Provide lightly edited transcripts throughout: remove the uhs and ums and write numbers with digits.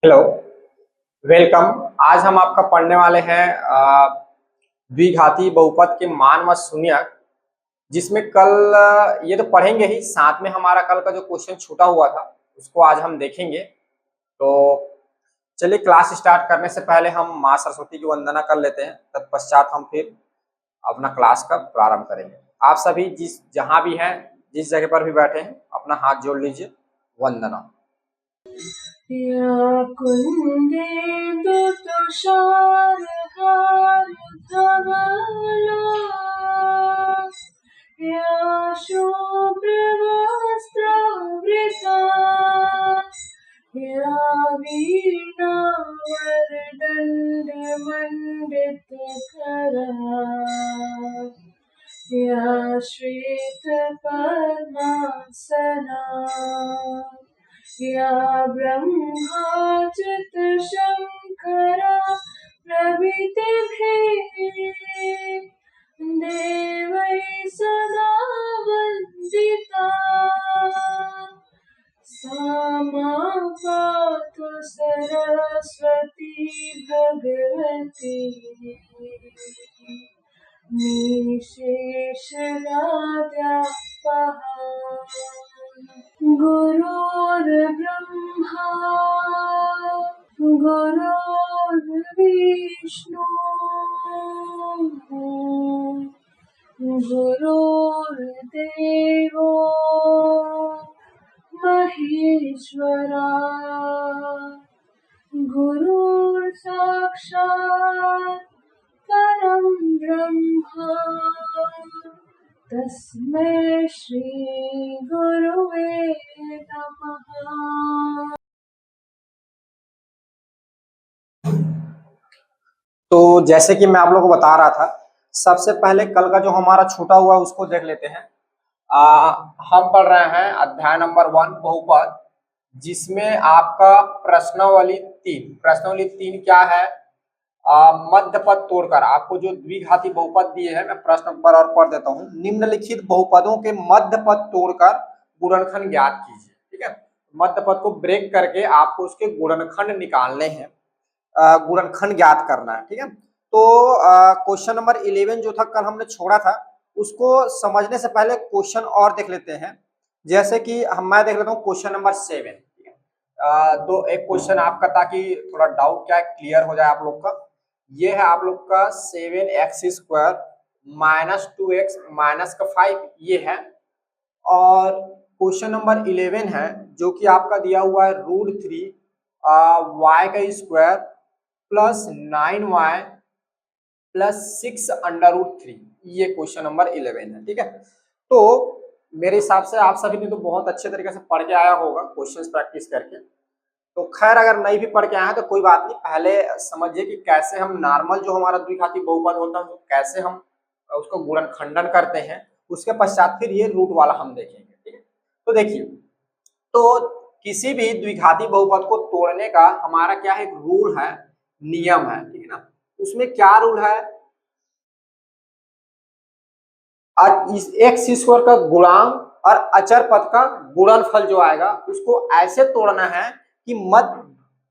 Hello, welcome. आज हम आपका पढ़ने वाले हैं द्विघाती बहुपद के मान व शून्यक, जिसमें कल ये तो पढ़ेंगे ही, साथ में हमारा कल का जो क्वेश्चन छूटा हुआ था उसको आज हम देखेंगे। तो चलिए, क्लास स्टार्ट करने से पहले हम माँ सरस्वती की वंदना कर लेते हैं, तत्पश्चात हम फिर अपना क्लास का प्रारंभ करेंगे। आप सभी जिस जहाँ भी हैं, जिस जगह पर भी बैठे हैं, अपना हाथ जोड़ लीजिए। वंदना। या कुन्देन्दु तुषारहारधवला या शुभ्रवस्त्रावृता या वीणावरदण्डमण्डितकरा या श्वेतपद्मासना या ब्रह्माच्युतशङ्करा प्रभृतिभिः देवैः सदा वन्दिता सा मां पातु सरस्वती भगवती निःशेषराध्यापः। गुरुर्ब्रह्मा गुरुर्विष्णु गुरुर्देवो महेश्वरा गुरुर्साक्षात् परं ब्रह्मा तस्मै श्री गुरुवे नमः। तो जैसे कि मैं आप लोगों को बता रहा था, सबसे पहले कल का जो हमारा छूटा हुआ है उसको देख लेते हैं। हम पढ़ रहे हैं अध्याय नंबर 1 बहुपद, जिसमें आपका प्रश्नावली 3 क्या है? मध्य पद तोड़कर आपको जो द्विघाती बहुपद दिए हैं, मैं प्रश्न नंबर और पढ़ देता हूँ। निम्नलिखित बहुपदों के मध्य पद तोड़कर गुणनखंड ज्ञात कीजिए। ठीक है, मध्य पद को ब्रेक करके आपको उसके गुणनखंड निकालने हैं, गुणनखंड ज्ञात करना है। ठीक है, तो क्वेश्चन नंबर 11 जो था कल हमने छोड़ा था, उसको समझने से पहले क्वेश्चन और देख लेते हैं। जैसे कि मैं देख लेता हूँ क्वेश्चन नंबर 7। ठीक है, तो एक क्वेश्चन आपका, ताकि थोड़ा डाउट क्या क्लियर हो जाए आप लोग का। ये है आप लोग का 7x² -2x -5, ये है। और क्वेश्चन नंबर 11 है जो कि आपका दिया हुआ है √3 y² +9y +6√3, ये क्वेश्चन नंबर 11 है। ठीक है, तो मेरे हिसाब से आप सभी ने तो बहुत अच्छे तरीके से पढ़ के आया होगा क्वेश्चंस प्रैक्टिस करके। तो खैर, अगर नहीं भी पढ़ के आए हैं तो कोई बात नहीं, पहले समझिए कि कैसे हम नॉर्मल जो हमारा द्विघाती बहुपद होता है कैसे हम उसको गुणनखंडन करते हैं, उसके पश्चात फिर ये रूट वाला हम देखेंगे। ठीक है, तो देखिए, तो किसी भी द्विघाती बहुपद को तोड़ने का हमारा क्या है, एक रूल है, नियम है। ठीक है ना, उसमें क्या रूल है? इस x² का गुणांक और अचर पद का गुणनफल जो आएगा उसको ऐसे तोड़ना है कि मध्य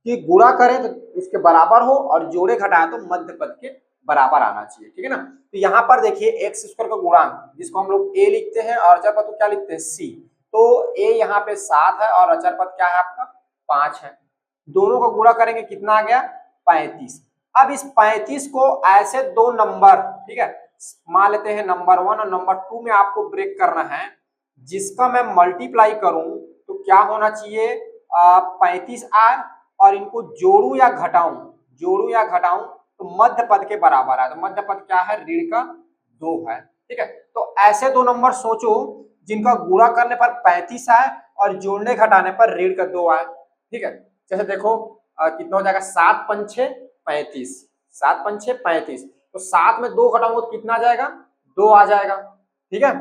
की गुणा करें तो उसके बराबर हो और जोड़े घटाएं तो मध्य पद के बराबर आना चाहिए। ठीक है ना, तो यहाँ पर देखिए x² का गुणांक, जिसको हम लोग a लिखते हैं, और अचर पद को क्या लिखते हैं, c। तो a यहाँ पे 7 है और अचर पद क्या है आपका 5 है। दोनों को गुणा करेंगे, कितना आ गया, 35। अब इस 35 को ऐसे दो नंबर, ठीक है, मान लेते हैं नंबर 1 और नंबर 2 में आपको ब्रेक करना है, जिसका मैं मल्टीप्लाई करूं तो क्या होना चाहिए, 35 आए, और इनको जोड़ू या घटाऊं तो मध्य पद के बराबर है। तो मध्य पद क्या है, ऋण का 2 है। ठीक है, तो ऐसे दो नंबर सोचो जिनका गुणा करने पर 35 आए और जोड़ने घटाने पर ऋण का 2 आए। ठीक है, जैसे देखो कितना हो जाएगा, 7 5 6 35, 7 5 6 35, तो 7 में 2 घटाऊंगा तो कितना आ जाएगा, 2 आ जाएगा। ठीक है,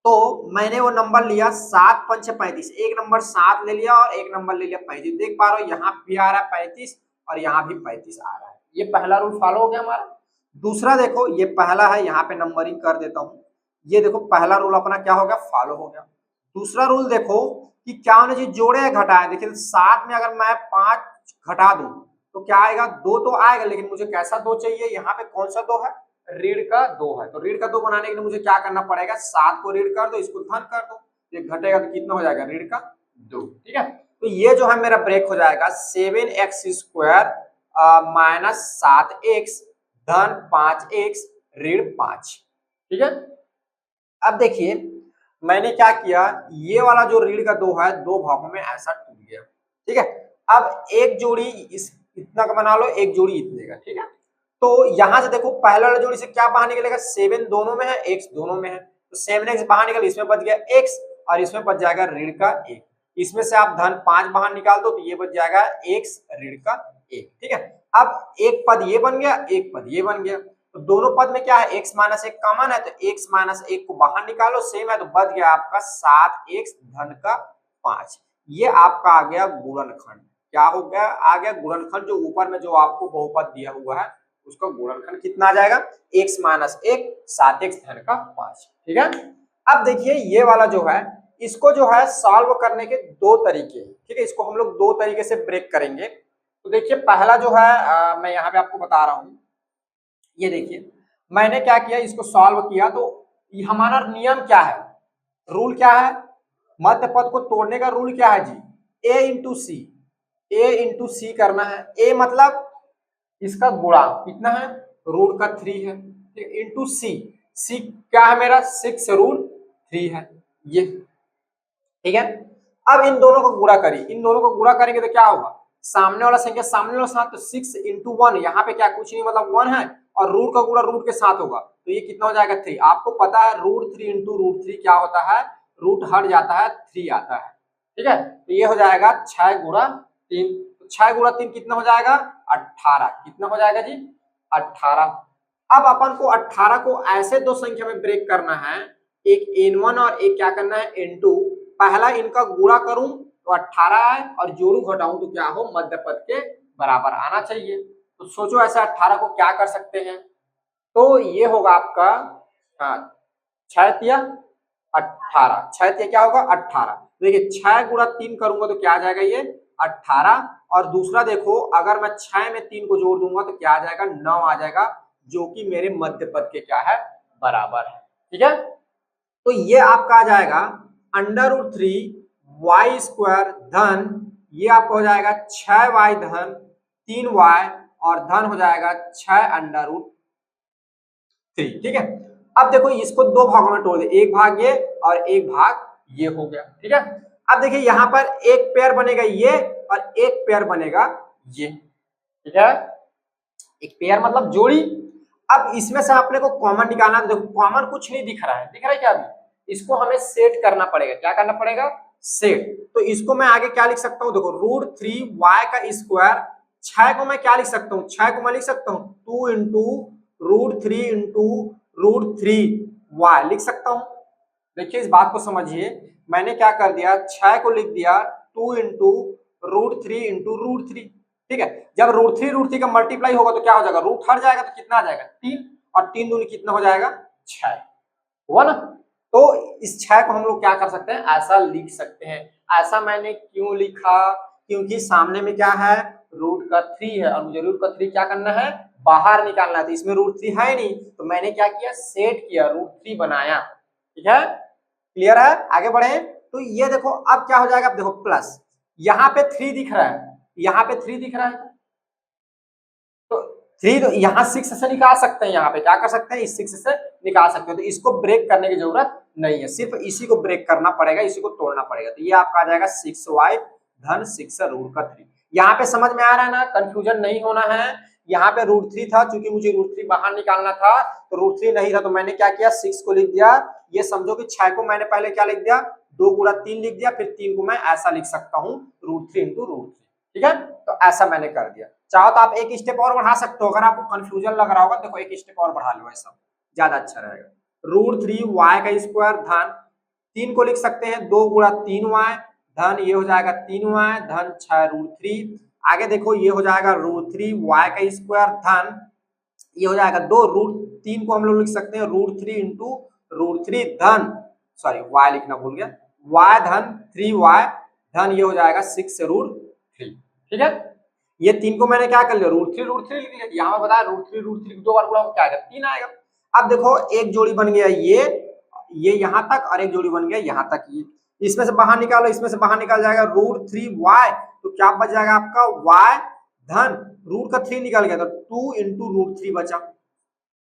तो मैंने वो नंबर लिया 7 5 6 35, एक नंबर 7 ले लिया और एक नंबर ले लिया 35। देख पा रहे हो यहाँ भी आ रहा है 35 और यहाँ भी 35 आ रहा है। ये पहला रूल फॉलो हो गया हमारा। दूसरा देखो, ये पहला है, यहाँ पे नंबरिंग कर देता हूँ। ये देखो पहला रूल अपना क्या हो गया, फॉलो हो गया। दूसरा रूल देखो कि क्या होना चाहिए, जोड़े या घटाए। देखिए 7 में अगर मैं 5 घटा दूं तो क्या आएगा, 2 तो आएगा, लेकिन मुझे कैसा 2 चाहिए, यहाँ पे कौन सा 2 है, ऋण का 2 है। तो ऋण का 2 बनाने के लिए मुझे क्या करना पड़ेगा, 7 को ऋण कर दो, इसको धन कर दो, ये घटेगा तो कितना हो जाएगा, ऋण का 2। ठीक है, तो ये जो है मेरा ब्रेक हो जाएगा 7x² माइनस 7x धन 5x ऋण 5। ठीक है, अब देखिए मैंने क्या किया, ये वाला जो ऋण का 2 है 2 भागों में ऐसा टूट गया। ठीक है, अब एक जोड़ी इस इतना का बना लो, एक जोड़ी इतने का। ठीक है, तो यहां से देखो पहले वाला जोड़ी से क्या बाहर निकलेगा, 7 दोनों में है, x दोनों में है, तो 7x बाहर निकल, इसमें बच गया x और इसमें बच जाएगा ऋण का 1। इसमें से आप धन 5 बाहर निकाल दो तो ये बच जाएगा x ऋण का 1। ठीक है, अब एक पद ये बन गया, एक पद ये बन गया, तो दोनों पद में क्या है, x माइनस 1 कॉमन है, तो x माइनस 1 को बाहर निकालो, सेम है, तो बच गया आपका 7x धन का 5। ये आपका आ गया गुणनखंड। क्या हो गया, आ गया गुणनखंड। जो ऊपर में जो आपको बहुपद दिया हुआ है उसका गुणनखंड कितना आ जाएगा, x माइनस 1 7x धन का 5। ठीक है, अब देखिए ये वाला जो है इसको जो है सॉल्व करने के 2 तरीके हैं। ठीक है, इसको हम लोग 2 तरीके से ब्रेक करेंगे। तो देखिए पहला जो है मैं यहाँ पे आपको बता रहा हूँ, ये देखिए मैंने क्या किया, इसको सॉल्व किया तो हमारा नियम क्या है, रूल क्या है, मध्य पद को तोड़ने का रूल क्या है जी, a into C, a into C करना है। a मतलब इसका गुणा कितना है, रूट का 3 है, इंटू सी, सी क्या है मेरा 6√3 है ये। ठीक है, अब इन दोनों को गुणा करिए, इन दोनों को गुणा करेंगे तो क्या होगा, सामने वाला संख्या सामने वाला साथ, तो 6 इंटू 1, यहाँ पे क्या कुछ नहीं मतलब 1 है, और रूट का गुणा रूट के साथ होगा, तो ये कितना हो जाएगा 3। आपको पता है √3 इंटू √3 क्या होता है, रूट हट जाता है 3 आता है। ठीक है, तो ये हो जाएगा 6 गुणा 3, तो 6 गुणा 3 कितना हो जाएगा 18, कितना हो जाएगा जी 18। अब अपन को 18 को ऐसे 2 संख्या में ब्रेक करना है, एक n1 और एक क्या करना है n2। पहला इनका गुणा करूं तो 18 है, और जोड़ू घटाऊं तो क्या हो, मध्य पद के बराबर आना चाहिए। तो सोचो ऐसे 18 को क्या कर सकते हैं, तो ये होगा आपका 6 तिया 18, 6 तिया क्या होगा 18। देखिए 6 गुणा 3 करूंगा तो क्या आ जाएगा ये 18, और दूसरा देखो अगर मैं 6 में 3 को जोड़ दूंगा तो क्या आ जाएगा 9 आ जाएगा, जो कि मेरे मध्य पद के क्या है बराबर है। ठीक है, तो ये आपका आ जाएगा √3y² धन, ये आपका हो जाएगा 6y धन 3y, और धन हो जाएगा 6√3। ठीक है, अब देखो इसको 2 भागों में तोड़ दे, एक भाग ये और एक भाग ये हो गया। ठीक है, अब देखिए यहाँ पर एक पेयर बनेगा ये और एक पेयर बनेगा ये। ठीक है, एक पेयर मतलब जोड़ी। अब इसमें से आपने को कॉमन निकालना है, देखो कॉमन कुछ नहीं दिख रहा है, दिख रहा है क्या, अभी इसको हमें सेट करना पड़ेगा। क्या करना पड़ेगा, सेट। तो इसको मैं आगे क्या लिख सकता हूँ, देखो √3y², 6 को मैं क्या लिख सकता हूँ, 6 को मैं लिख सकता हूँ 2 इंटू √3 इंटू √3y लिख सकता हूँ। देखिए इस बात को समझिए, मैंने क्या कर दिया, 6 को लिख दिया 2 इंटू √3 इंटू √3। ठीक है, जब √3 का मल्टीप्लाई होगा तो क्या हो जाएगा, रूट हट जाएगा तो कितना आ जाएगा 3, और 3 दूनी कितना हो जाएगा 6 हुआ ना। तो इस 6 को हम लोग क्या कर सकते हैं, ऐसा लिख सकते हैं। ऐसा मैंने क्यों लिखा, क्योंकि सामने में क्या है रूट का 3 है, और मुझे रूट का 3 क्या करना है, बाहर निकालना है, तो इसमें √3 है नहीं, तो मैंने क्या किया, सेट किया, √3 बनाया। ठीक है, क्लियर है, आगे बढ़े। तो ये देखो अब क्या हो जाएगा, अब देखो प्लस, यहाँ पे 3 दिख रहा है, यहाँ पे 3 दिख रहा है, तो 3 तो यहाँ 6 से निकाल सकते हैं, यहाँ पे क्या कर सकते हैं, इस 6 से निकाल सकते हैं। तो इसको ब्रेक करने की जरूरत नहीं है, सिर्फ इसी को ब्रेक करना पड़ेगा, इसी को तोड़ना पड़ेगा। तो ये आपका आ जाएगा 6y धन 6√3। यहाँ पे समझ में आ रहा है ना, कंफ्यूजन नहीं होना है। यहाँ पे √3 था, क्योंकि मुझे √3 बाहर निकालना था, तो √3 नहीं था, तो मैंने क्या किया 6 को लिख दिया। ये समझो कि 6 को मैंने पहले क्या लिख दिया, 2 गुणा 3 लिख दिया, फिर 3 को मैं ऐसा लिख सकता हूँ √3 इंटू √3। ठीक है, तो ऐसा मैंने कर दिया। चाहो तो आप एक स्टेप और बढ़ा सकते हो, अगर आपको कंफ्यूजन लग रहा होगा, देखो एक स्टेप और बढ़ा लो, ऐसा ज्यादा अच्छा रहेगा। √3y² धन 3 को लिख सकते हैं 2 गुणा 3y धन, ये हो जाएगा 3y धन 6√3। आगे देखो ये हो जाएगा √3y² धन, ये हो जाएगा 2 √3 को हम लोग लिख सकते हैं √3 इंटू √3 धन, सॉरी y लिखना भूल गया, y धन 3y धन, ये हो जाएगा 6√3। ठीक है, ये 3 को मैंने क्या कर लिया, √3 लिख लिया। यहाँ पे बताया √3 2 बार गुणा क्या आएगा, 3 आएगा। अब देखो एक जोड़ी बन गया ये यहाँ तक, और एक जोड़ी बन गया यहाँ तक। ये इसमें से बाहर निकालो, इसमें से बाहर निकाल जाएगा √3y, तो क्या बच जाएगा आपका y धन रूट का 3 निकल गया तो 2 इंटू √3 बचा,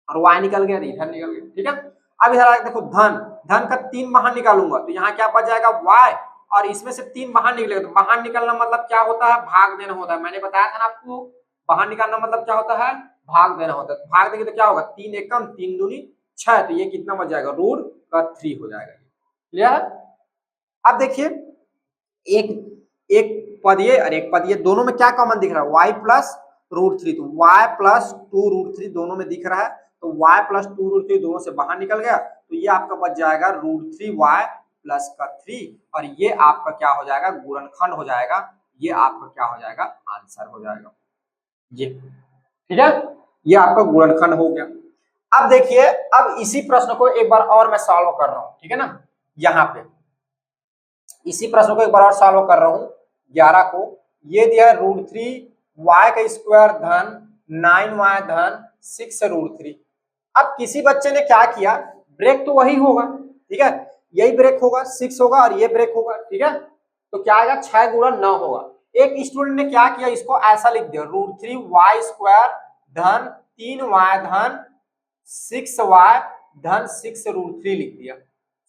और y निकल गया, इधर निकल गया। ठीक है, अब इधर आके देखो धन का 3 बाहर निकालूंगा तो यहाँ क्या बच जाएगा y, और इसमें से 3 बाहर निकलेगा। तो बाहर निकलना मतलब क्या होता है, भाग देना होता है। मैंने बताया था ना आपको, बाहर निकालना मतलब क्या होता है, भाग देना होता है। भाग देंगे तो क्या होगा, 3 एकम 3 दूनी 6, तो ये कितना बच जाएगा, √3 हो जाएगा। क्लियर? अब देखिए एक पद ये और एक पद ये, दोनों में क्या कॉमन दिख रहा है, y प्लस √3, तो y प्लस 2√3 दोनों में दिख रहा है, तो y प्लस 2√3 दोनों से बाहर निकल गया, तो ये आपका बच जाएगा √3y प्लस का 3, और ये आपका क्या हो जाएगा, गुणनखंड हो जाएगा। ये आपका क्या हो जाएगा, आंसर हो जाएगा ये। ठीक है, ये आपका गुणनखंड हो गया। अब देखिए, अब इसी प्रश्न को एक बार और मैं सॉल्व कर रहा हूं, ठीक है ना। यहाँ पे इसी प्रश्न को एक बार और सॉल्व कर रहा हूं, 11 को। ये दिया है √3y का स्क्वायर धन 9y धन 6√3। अब किसी बच्चे ने क्या किया, ब्रेक तो वही होगा, ठीक है, यही ब्रेक होगा, 6 होगा और ये ब्रेक होगा। ठीक है, तो क्या आएगा, 6 गुणा 9 होगा। एक स्टूडेंट ने क्या किया, इसको ऐसा लिख दिया, √3y स्क्वायर धन 3y धन 6y धन 6√3 लिख दिया।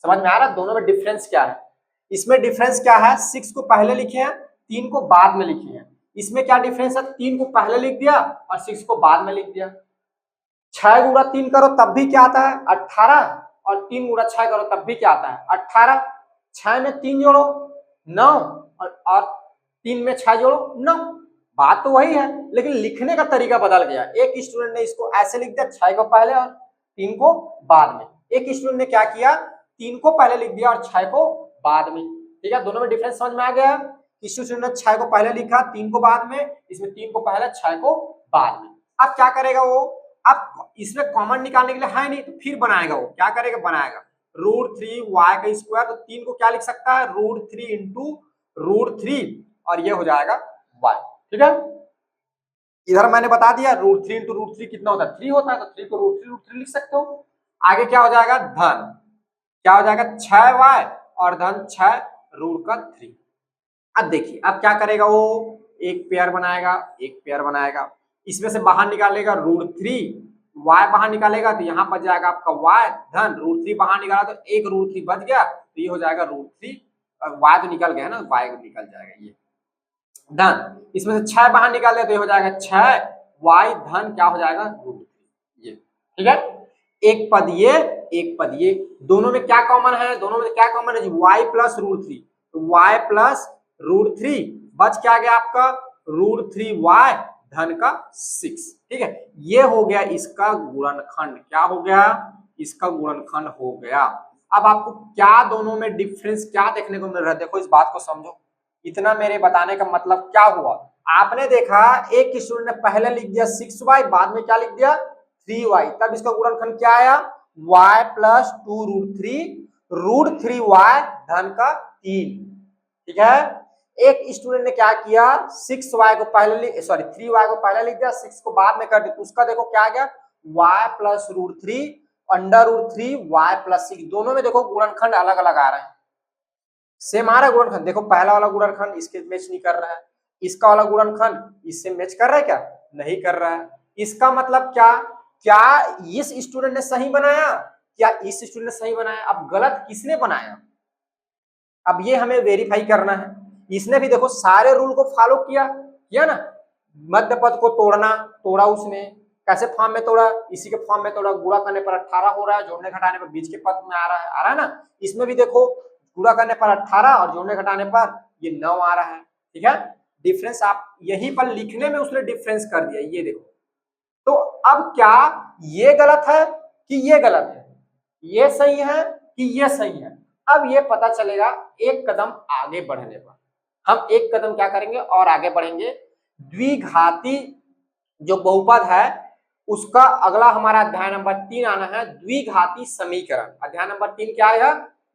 समझ में आ रहा है दोनों में डिफरेंस क्या है? इसमें डिफरेंस क्या है, 6 को पहले लिखे हैं, 3 को बाद में लिखे हैं। इसमें क्या डिफरेंस है, 3 को पहले लिख दिया और 6 को बाद में लिख दिया। 6 गुणा 3 करो तब भी क्या आता है, 18, और 3 गुणा 6 करो तब भी क्या आता है, 18। 6 में 3 जोड़ो 9, और 3 में 6 जोड़ो 9। बात तो वही है, लेकिन लिखने का तरीका बदल गया। एक स्टूडेंट ने इसको ऐसे लिख दिया, 6 को पहले और 3 को बाद में। एक स्टूडेंट ने क्या किया, 3 को पहले लिख दिया और 6 को बाद में। ठीक है, दोनों में डिफरेंस समझ में आ गया। किसी स्टूडेंट ने 6 को पहले लिखा, 3 को बाद में, इसमें 3 को पहले 6 को बाद में। अब क्या करेगा वो, अब इसमें कॉमन निकालने के लिए है नहीं, तो फिर बनाएगा वो, क्या करेगा, बनाएगा √3y का स्क्वायर, तो 3 को क्या लिख सकता है, √3 इंटू √3, और ये हो जाएगा y। ठीक है, इधर मैंने बता दिया √3 इंटू √3 कितना होता है, 3 होता है, तो 3 को √3 लिख सकते हो। आगे क्या हो जाएगा, धन क्या हो जाएगा, 6y और धन 6√3। अब देखिए, अब क्या करेगा वो, एक पेयर बनाएगा, इसमें से बाहर निकालेगा √3, y बाहर निकालेगा तो यहाँ बच जाएगा आपका y धन √3 बाहर निकाला तो एक √3 बच गया, तो ये हो जाएगा √3, y तो निकल गया ना, y को निकल जाएगा ये धन। इसमें से 6 बाहर निकाल दिया तो ये हो जाएगा 6y धन क्या हो जाएगा, √3 ये। ठीक है, एक पद ये, दोनों में क्या कॉमन है, दोनों में क्या कॉमन है, y प्लस √3, तो y प्लस √3 बच क्या गया आपका, √3y धन का 6। ठीक है, ये हो गया इसका गुणनखंड, क्या हो गया, इसका गुणनखंड हो गया। अब आपको क्या दोनों में डिफरेंस क्या देखने को मिल रहा है, देखो इस बात को समझो। इतना मेरे बताने का मतलब क्या हुआ, आपने देखा एक स्टूडेंट ने पहले लिख दिया 6y, बाद में क्या लिख दिया 3y, तब इसका गुणनखंड क्या आया, y प्लस 2√3 धन का 3। ठीक है, एक स्टूडेंट ने क्या किया, 3y को पहले लिख दिया, 6 को बाद में कर दिया, तो उसका देखो क्या आ गया, y प्लस √3 √3y प्लस 6। दोनों में देखो गुणनखंड अलग अलग आ रहे हैं, सेम आ रहा है गुणनखंड। देखो पहला वाला गुणनखंड इसके मैच नहीं कर रहा है, इसका वाला गुणनखंड इससे मैच कर रहा है क्या, नहीं कर रहा है। इसका मतलब क्या इस स्टूडेंट ने सही बनाया, क्या इस स्टूडेंट ने सही बनाया, अब गलत किसने बनाया, अब ये हमें वेरीफाई करना है। इसने भी देखो सारे रूल को फॉलो किया ना, मध्य पद को तोड़ा उसने, कैसे फॉर्म में तोड़ा, इसी के फॉर्म में तोड़ा, गुणा करने पर 18 हो रहा है, जोड़ने घटाने पर बीच के पद में आ रहा है ना। इसमें भी देखो गुणा करने पर 18 और जोड़ने घटाने पर ये 9 आ रहा है। ठीक है, डिफरेंस आप यहीं पर लिखने में उसने डिफरेंस कर दिया, ये देखो। तो अब क्या ये गलत है कि ये गलत है, ये सही है कि ये सही है, अब ये पता चलेगा एक कदम आगे बढ़ने पर। हम एक कदम क्या करेंगे और आगे बढ़ेंगे, द्विघाती जो बहुपद है उसका अगला हमारा अध्याय नंबर 3 आना है, द्विघाती समीकरण। अध्याय नंबर 3 क्या है,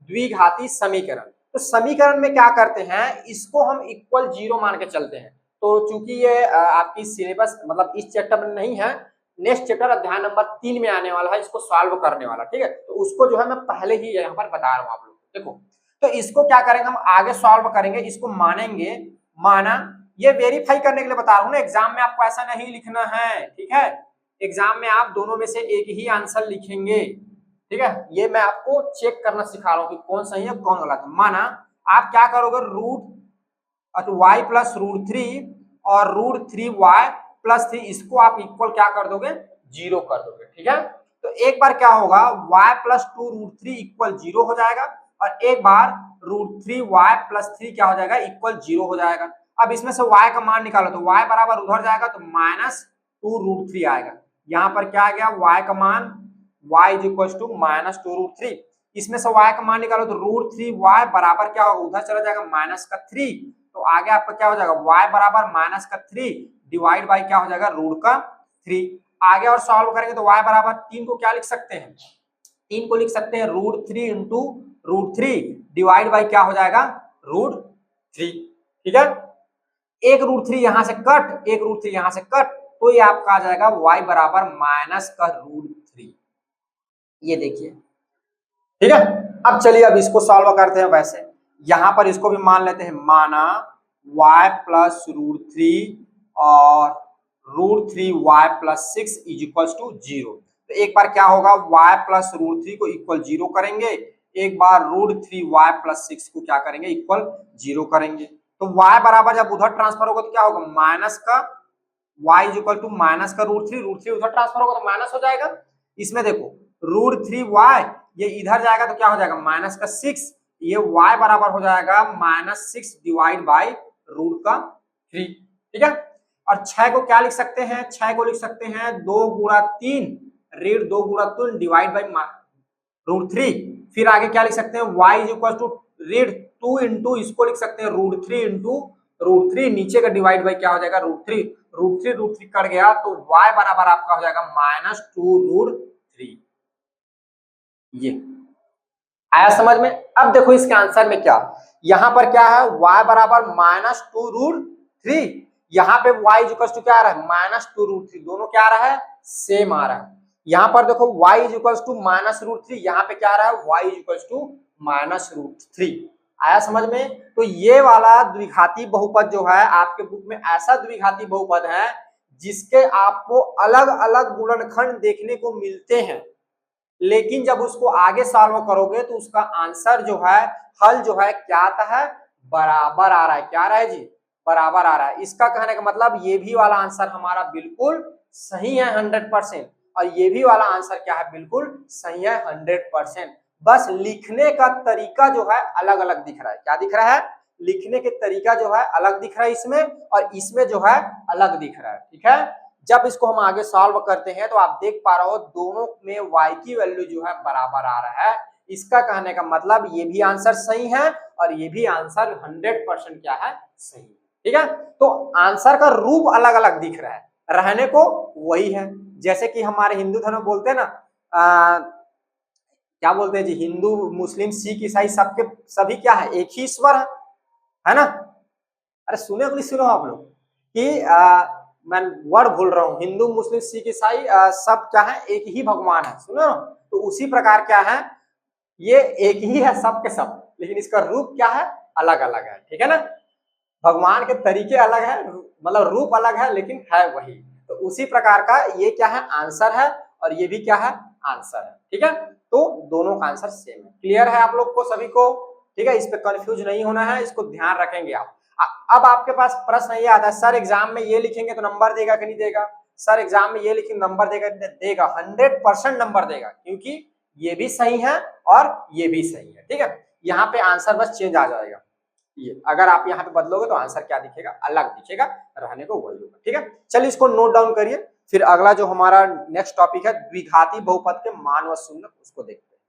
द्विघाती समीकरण। तो समीकरण में क्या करते हैं, इसको हम इक्वल 0 मान के चलते हैं। तो चूंकि ये आपकी सिलेबस मतलब इस चैप्टर में नहीं है, नेक्स्ट चैप्टर अध्याय नंबर 3 में आने वाला है, इसको सॉल्व करने वाला, ठीक है। तो उसको जो है मैं पहले ही यहाँ पर बता रहा हूँ आप लोग देखो। तो इसको क्या करेंगे हम आगे सॉल्व करेंगे, इसको मानेंगे, माना, ये वेरीफाई करने के लिए बता रहा हूँ ना, एग्जाम में आपको ऐसा नहीं लिखना है, ठीक है। एग्जाम में आप दोनों में से एक ही आंसर लिखेंगे, ठीक है। ये मैं आपको चेक करना सिखा रहा हूँ कि कौन सही है कौन गलत है। माना आप क्या करोगे, रूट वाई प्लस रूट 3 और रूट 3y+3 इसको आप इक्वल क्या कर दोगे, 0 कर दोगे, ठीक है। तो एक बार क्या होगा, y+2√3 इक्वल 0 हो जाएगा, और एक बार √3y+3 क्या हो जाएगा, इक्वल 0 हो जाएगा। अब इसमें से y का मान निकालो, तो y बराबर उधर जाएगा तो -2√3 आएगा। यहाँ पर क्या आ गया, y का मान y इज इक्वल टू -2√3। इसमें से y का मान निकालो तो √3y बराबर क्या होगा, उधर चला जाएगा -3, तो आगे आपका क्या हो जाएगा, y बराबर -3 डिवाइड बाई क्या हो जाएगा, √3। आगे और सॉल्व करेंगे तो y बराबर 3 को क्या लिख सकते हैं, 3 को लिख सकते हैं √3 इंटू √3 डिवाइड बाई क्या हो जाएगा, √3, ठीक है। एक √3 यहां से कट, एक √3 यहां से कट, तो ये आपका आ जाएगा y बराबर -√3, ये देखिए, ठीक है। अब चलिए अब इसको सॉल्व करते हैं। वैसे यहां पर इसको भी मान लेते हैं, माना y+√3 और √3y+6 इज इक्वल टू 0। तो एक बार क्या होगा, y+√3 को इक्वल 0 करेंगे, एक बार √3y+6 को क्या करेंगे, इक्वल 0 करेंगे। तो y बराबर जब उधर ट्रांसफर होगा तो क्या होगा, माइनस का y is equal to minus का √3 उधर ट्रांसफर होगा तो माइनस हो जाएगा। इसमें देखो √3y ये इधर जाएगा तो क्या हो जाएगा, -6, ये y बराबर हो जाएगा -6 डिवाइड बाई √3, ठीक है। और 6 को क्या लिख सकते हैं, 6 को लिख सकते हैं 2 गुणा 3 2 गुणा 3 डिवाइड बाई √3। फिर आगे क्या लिख सकते हैं, y is equal to 2 into इसको लिख सकते हैं √3 इंटू √3, नीचे का डिवाइड बाई क्या हो जाएगा, √3 कट गया तो y बराबर आपका हो जाएगा -2√3। ये आया समझ में। अब देखो इसके आंसर में क्या, यहां पर क्या है, y बराबर -2√3, यहाँ पे y इज इक्वल टू क्या आ रहा है, -2√3, दोनों क्या आ रहा है, सेम आ रहा है। यहाँ पर देखो y इज इक्वल टू -√3, यहाँ पे क्या आ रहा है, y इज इक्वल टू -√3। आया समझ में। तो ये वाला द्विघाती बहुपद जो है आपके बुक में ऐसा द्विघाती बहुपद है जिसके आपको अलग अलग गुणनखंड देखने को मिलते हैं, लेकिन जब उसको आगे सॉल्व करोगे तो उसका आंसर जो है, हल जो है क्या आता है, बराबर आ रहा है। क्या आ रहा है जी, बराबर आ रहा है। इसका कहने का मतलब ये भी वाला आंसर हमारा बिल्कुल सही है 100%, और ये भी वाला आंसर क्या है, बिल्कुल सही है 100%। बस लिखने का तरीका जो है अलग अलग दिख रहा है। क्या दिख रहा है, लिखने के तरीका जो है अलग दिख रहा है इसमें, और इसमें जो है अलग दिख रहा है, ठीक है। जब इसको हम आगे सॉल्व करते हैं तो आप देख पा रहे हो दोनों में y की वैल्यू जो है बराबर आ रहा है। इसका कहने का मतलब ये भी आंसर सही है और ये भी आंसर 100% क्या है, सही, ठीक है। तो आंसर का रूप अलग अलग दिख रहा है, रहने को वही है। जैसे कि हमारे हिंदू धर्म बोलते हैं ना, क्या बोलते हैं जी, हिंदू मुस्लिम सिख ईसाई सबके सभी क्या है, एक ही ईश्वर है ना। अरे सुने अपनी सुनो आप लोग कि मैं वर्ड भूल रहा हूँ, हिंदू मुस्लिम सिख ईसाई सब क्या है, एक ही भगवान है, सुनो ना। तो उसी प्रकार क्या है, ये एक ही है सब के सब, लेकिन इसका रूप क्या है, अलग अलग है, ठीक है ना। भगवान के तरीके अलग है, मतलब रूप अलग है, लेकिन है वही। तो उसी प्रकार का ये क्या है, आंसर है, और ये भी क्या है, आंसर है, ठीक है। तो दोनों का आंसर सेम है। क्लियर है आप लोग को सभी को, ठीक है। इस पे कंफ्यूज नहीं होना है, इसको ध्यान रखेंगे आप। अब आपके पास प्रश्न ये आता है, सर एग्जाम में ये लिखेंगे तो नंबर देगा कि नहीं देगा, सर एग्जाम में ये लिखेंगे नंबर देगा, देगा 100% नंबर देगा, क्योंकि ये भी सही है और ये भी सही है, ठीक है। यहाँ पे आंसर बस चेंज आ जाएगा, ये अगर आप यहाँ पे बदलोगे तो आंसर क्या दिखेगा, अलग दिखेगा, रहने को वही होगा, ठीक है। चलिए इसको नोट डाउन करिए, फिर अगला जो हमारा नेक्स्ट टॉपिक है द्विघाती बहुपद के मान व शून्य, उसको देखते हैं।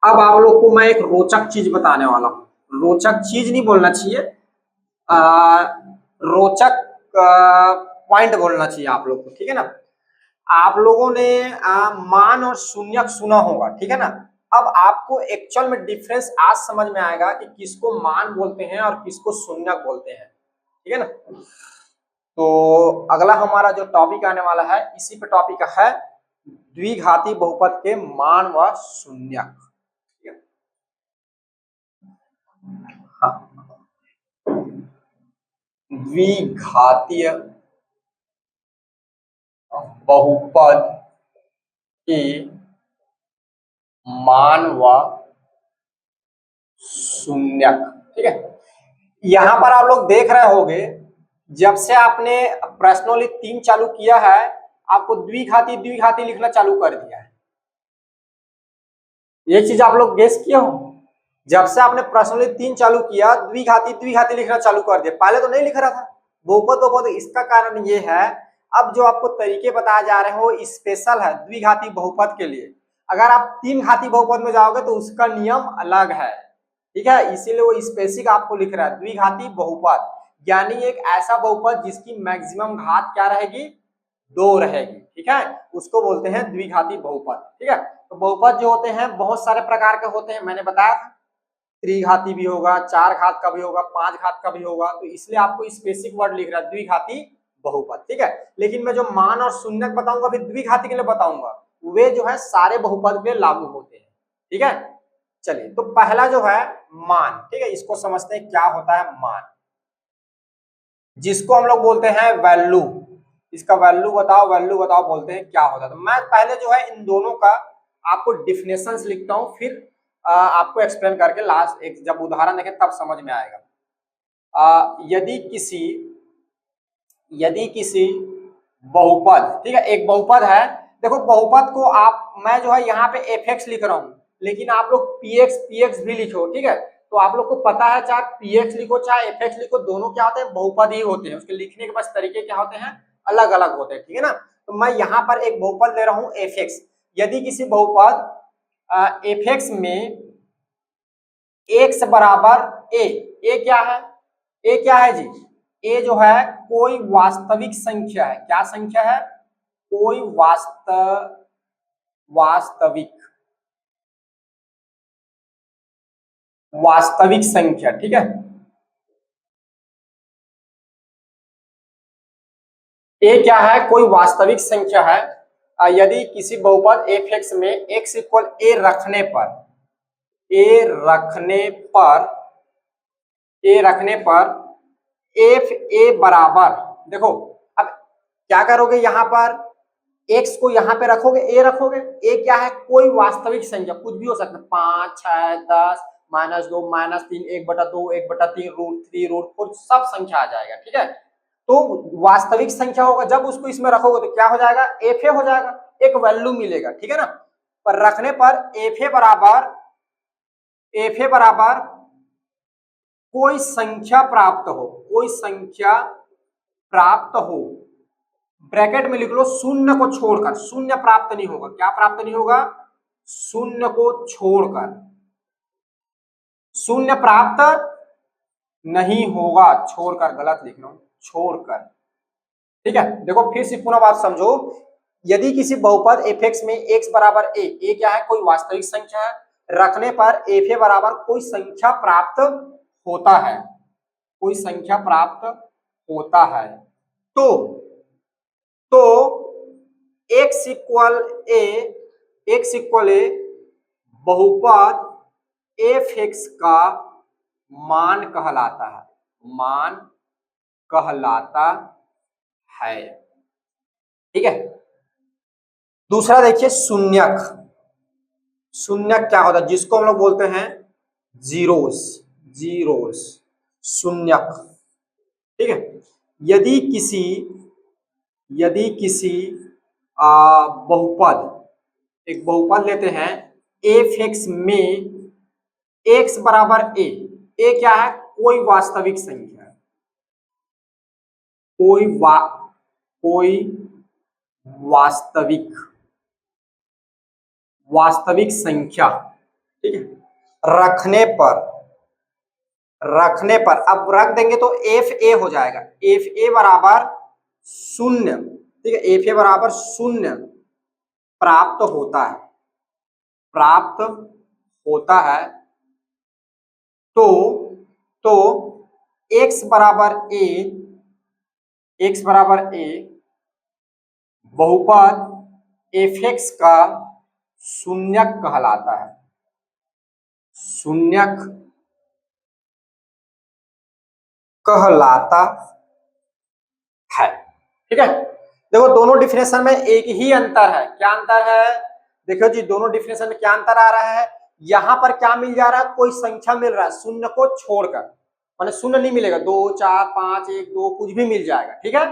अब आप लोग को मैं एक रोचक चीज बताने वाला हूँ, रोचक चीज नहीं बोलना चाहिए, रोचक पॉइंट बोलना चाहिए आप लोग को, ठीक है ना। आप लोगों ने मान और शून्यक सुना होगा, ठीक है ना। अब आपको एक्चुअल में डिफरेंस आज समझ में आएगा कि किसको मान बोलते हैं और किसको शून्यक बोलते हैं, ठीक है ना। तो अगला हमारा जो टॉपिक आने वाला है इसी पे टॉपिक है द्विघाती बहुपद के मान व शून्यक। ठीक है? हाँ, द्विघातीय बहुपद के मान व शून्यक। ठीक है, यहां पर आप लोग देख रहे होंगे जब से आपने प्रश्नोली 3 चालू किया है आपको द्विघाती द्विघाती लिखना चालू कर दिया है। ये चीज आप लोग गेस किए हो, जब से आपने प्रश्नोली 3 चालू किया द्विघाती द्विघाती लिखना चालू कर दिया, पहले तो नहीं लिख रहा था बहुपद बहुपद। इसका कारण ये है अब जो आपको तरीके बताए जा रहे हो स्पेशल है द्विघाती बहुपद के लिए। अगर आप 3 घाती बहुपद में जाओगे तो उसका नियम अलग है, ठीक है, इसीलिए वो स्पेसिफिक आपको लिख रहा है द्विघाती बहुपद, यानी एक ऐसा बहुपद जिसकी मैक्सिमम घात क्या रहेगी, 2 रहेगी, ठीक है, उसको बोलते हैं द्विघाती बहुपद। ठीक है, तो बहुपद जो होते हैं बहुत सारे प्रकार के होते हैं, मैंने बताया था त्रिघाती भी होगा, 4 घात का भी होगा, 5 घात का भी होगा, तो इसलिए आपको स्पेसिफिक वर्ड लिख रहा है द्विघाती बहुपद। ठीक है, लेकिन मैं जो मान और शून्यक बताऊंगा फिर द्विघाती के लिए बताऊंगा, वे जो है सारे बहुपद पे लागू होते हैं। ठीक है, चलिए तो पहला जो है मान, ठीक है, इसको समझते हैं क्या होता है मान, जिसको हम लोग बोलते हैं वैल्यू। इसका वैल्यू बताओ बोलते हैं क्या होता है। तो मैं पहले जो है इन दोनों का आपको डिफिनेशंस लिखता हूं, फिर आपको एक्सप्लेन करके लास्ट एक जब उदाहरण देखें तब समझ में आएगा। यदि किसी बहुपद, ठीक है, एक बहुपद है, देखो बहुपद को आप मैं जो है यहाँ पे एफ लिख रहा हूँ, लेकिन आप लोग पीएक्स भी लिखो, ठीक है, तो आप लोग को पता है चाहे पीएक्स लिखो चाहे एफ लिखो दोनों क्या होते हैं, बहुपद ही होते हैं, उसके लिखने के बस तरीके क्या होते हैं, अलग अलग होते हैं। ठीक है ना, तो मैं यहाँ पर एक बहुपद ले रहा हूँ एफ। यदि किसी बहुपद एफ में एक्स बराबर ए क्या है, ए क्या है जी, ए जो है कोई वास्तविक संख्या है, क्या संख्या है, कोई वास्तविक संख्या। ठीक है, ए क्या है, कोई वास्तविक संख्या है। यदि किसी बहुपद एफ एक्स में एक्स इक्वल ए रखने पर एफ ए बराबर, देखो अब क्या करोगे, यहां पर एक्स को यहां पे रखोगे, ए रखोगे, ए क्या है, कोई वास्तविक संख्या, कुछ भी हो सकता है, 5, 6, 10, -2, -3, 1/2, 1/3, √3, √4 सब संख्या आ जाएगा। ठीक है, तो वास्तविक संख्या होगा, जब उसको इसमें रखोगे तो क्या हो जाएगा, एफ ए हो जाएगा, एक वैल्यू मिलेगा। ठीक है ना, पर रखने पर एफ ए बराबर कोई संख्या प्राप्त हो, ब्रैकेट में लिख लो शून्य को छोड़कर, शून्य प्राप्त नहीं होगा, क्या प्राप्त नहीं होगा, शून्य को छोड़कर, शून्य प्राप्त नहीं होगा, छोड़कर गलत लिख रहा हूं, छोड़कर। ठीक है, देखो फिर से पुनः बात समझो, यदि किसी बहुपद एफ एक्स में एक्स बराबर ए क्या है, कोई वास्तविक संख्या है, रखने पर एफ ए बराबर कोई संख्या प्राप्त होता है, कोई संख्या प्राप्त होता है, तो एक्स इक्वल ए बहुपद एफ एक्स का मान कहलाता है। ठीक है, दूसरा देखिए शून्यक क्या होता है, जिसको हम लोग बोलते हैं जीरोस शून्यक। ठीक है, यदि किसी बहुपद, एक बहुपद लेते हैं एफ एक्स में एक्स बराबर ए क्या है, कोई वास्तविक संख्या है, कोई वास्तविक संख्या। ठीक है, रखने पर अब रख देंगे तो एफ ए हो जाएगा, एफ ए बराबर 0। ठीक है, एफ ए बराबर शून्य प्राप्त होता है, प्राप्त होता है तो तो x बराबर a, x बराबर a बहुपद एफ एक्स का शून्यक कहलाता है, शून्यक कहलाता है। ठीक है, देखो दोनों डिफिनेशन में एक ही अंतर है। क्या अंतर है? देखो जी, दोनों डिफिनेशन में क्या अंतर आ रहा है? यहां पर क्या मिल जा रहा है? कोई संख्या मिल रहा है शून्य को छोड़कर, माने शून्य नहीं मिलेगा, 2 4 5 1 2 कुछ भी मिल जाएगा। ठीक है,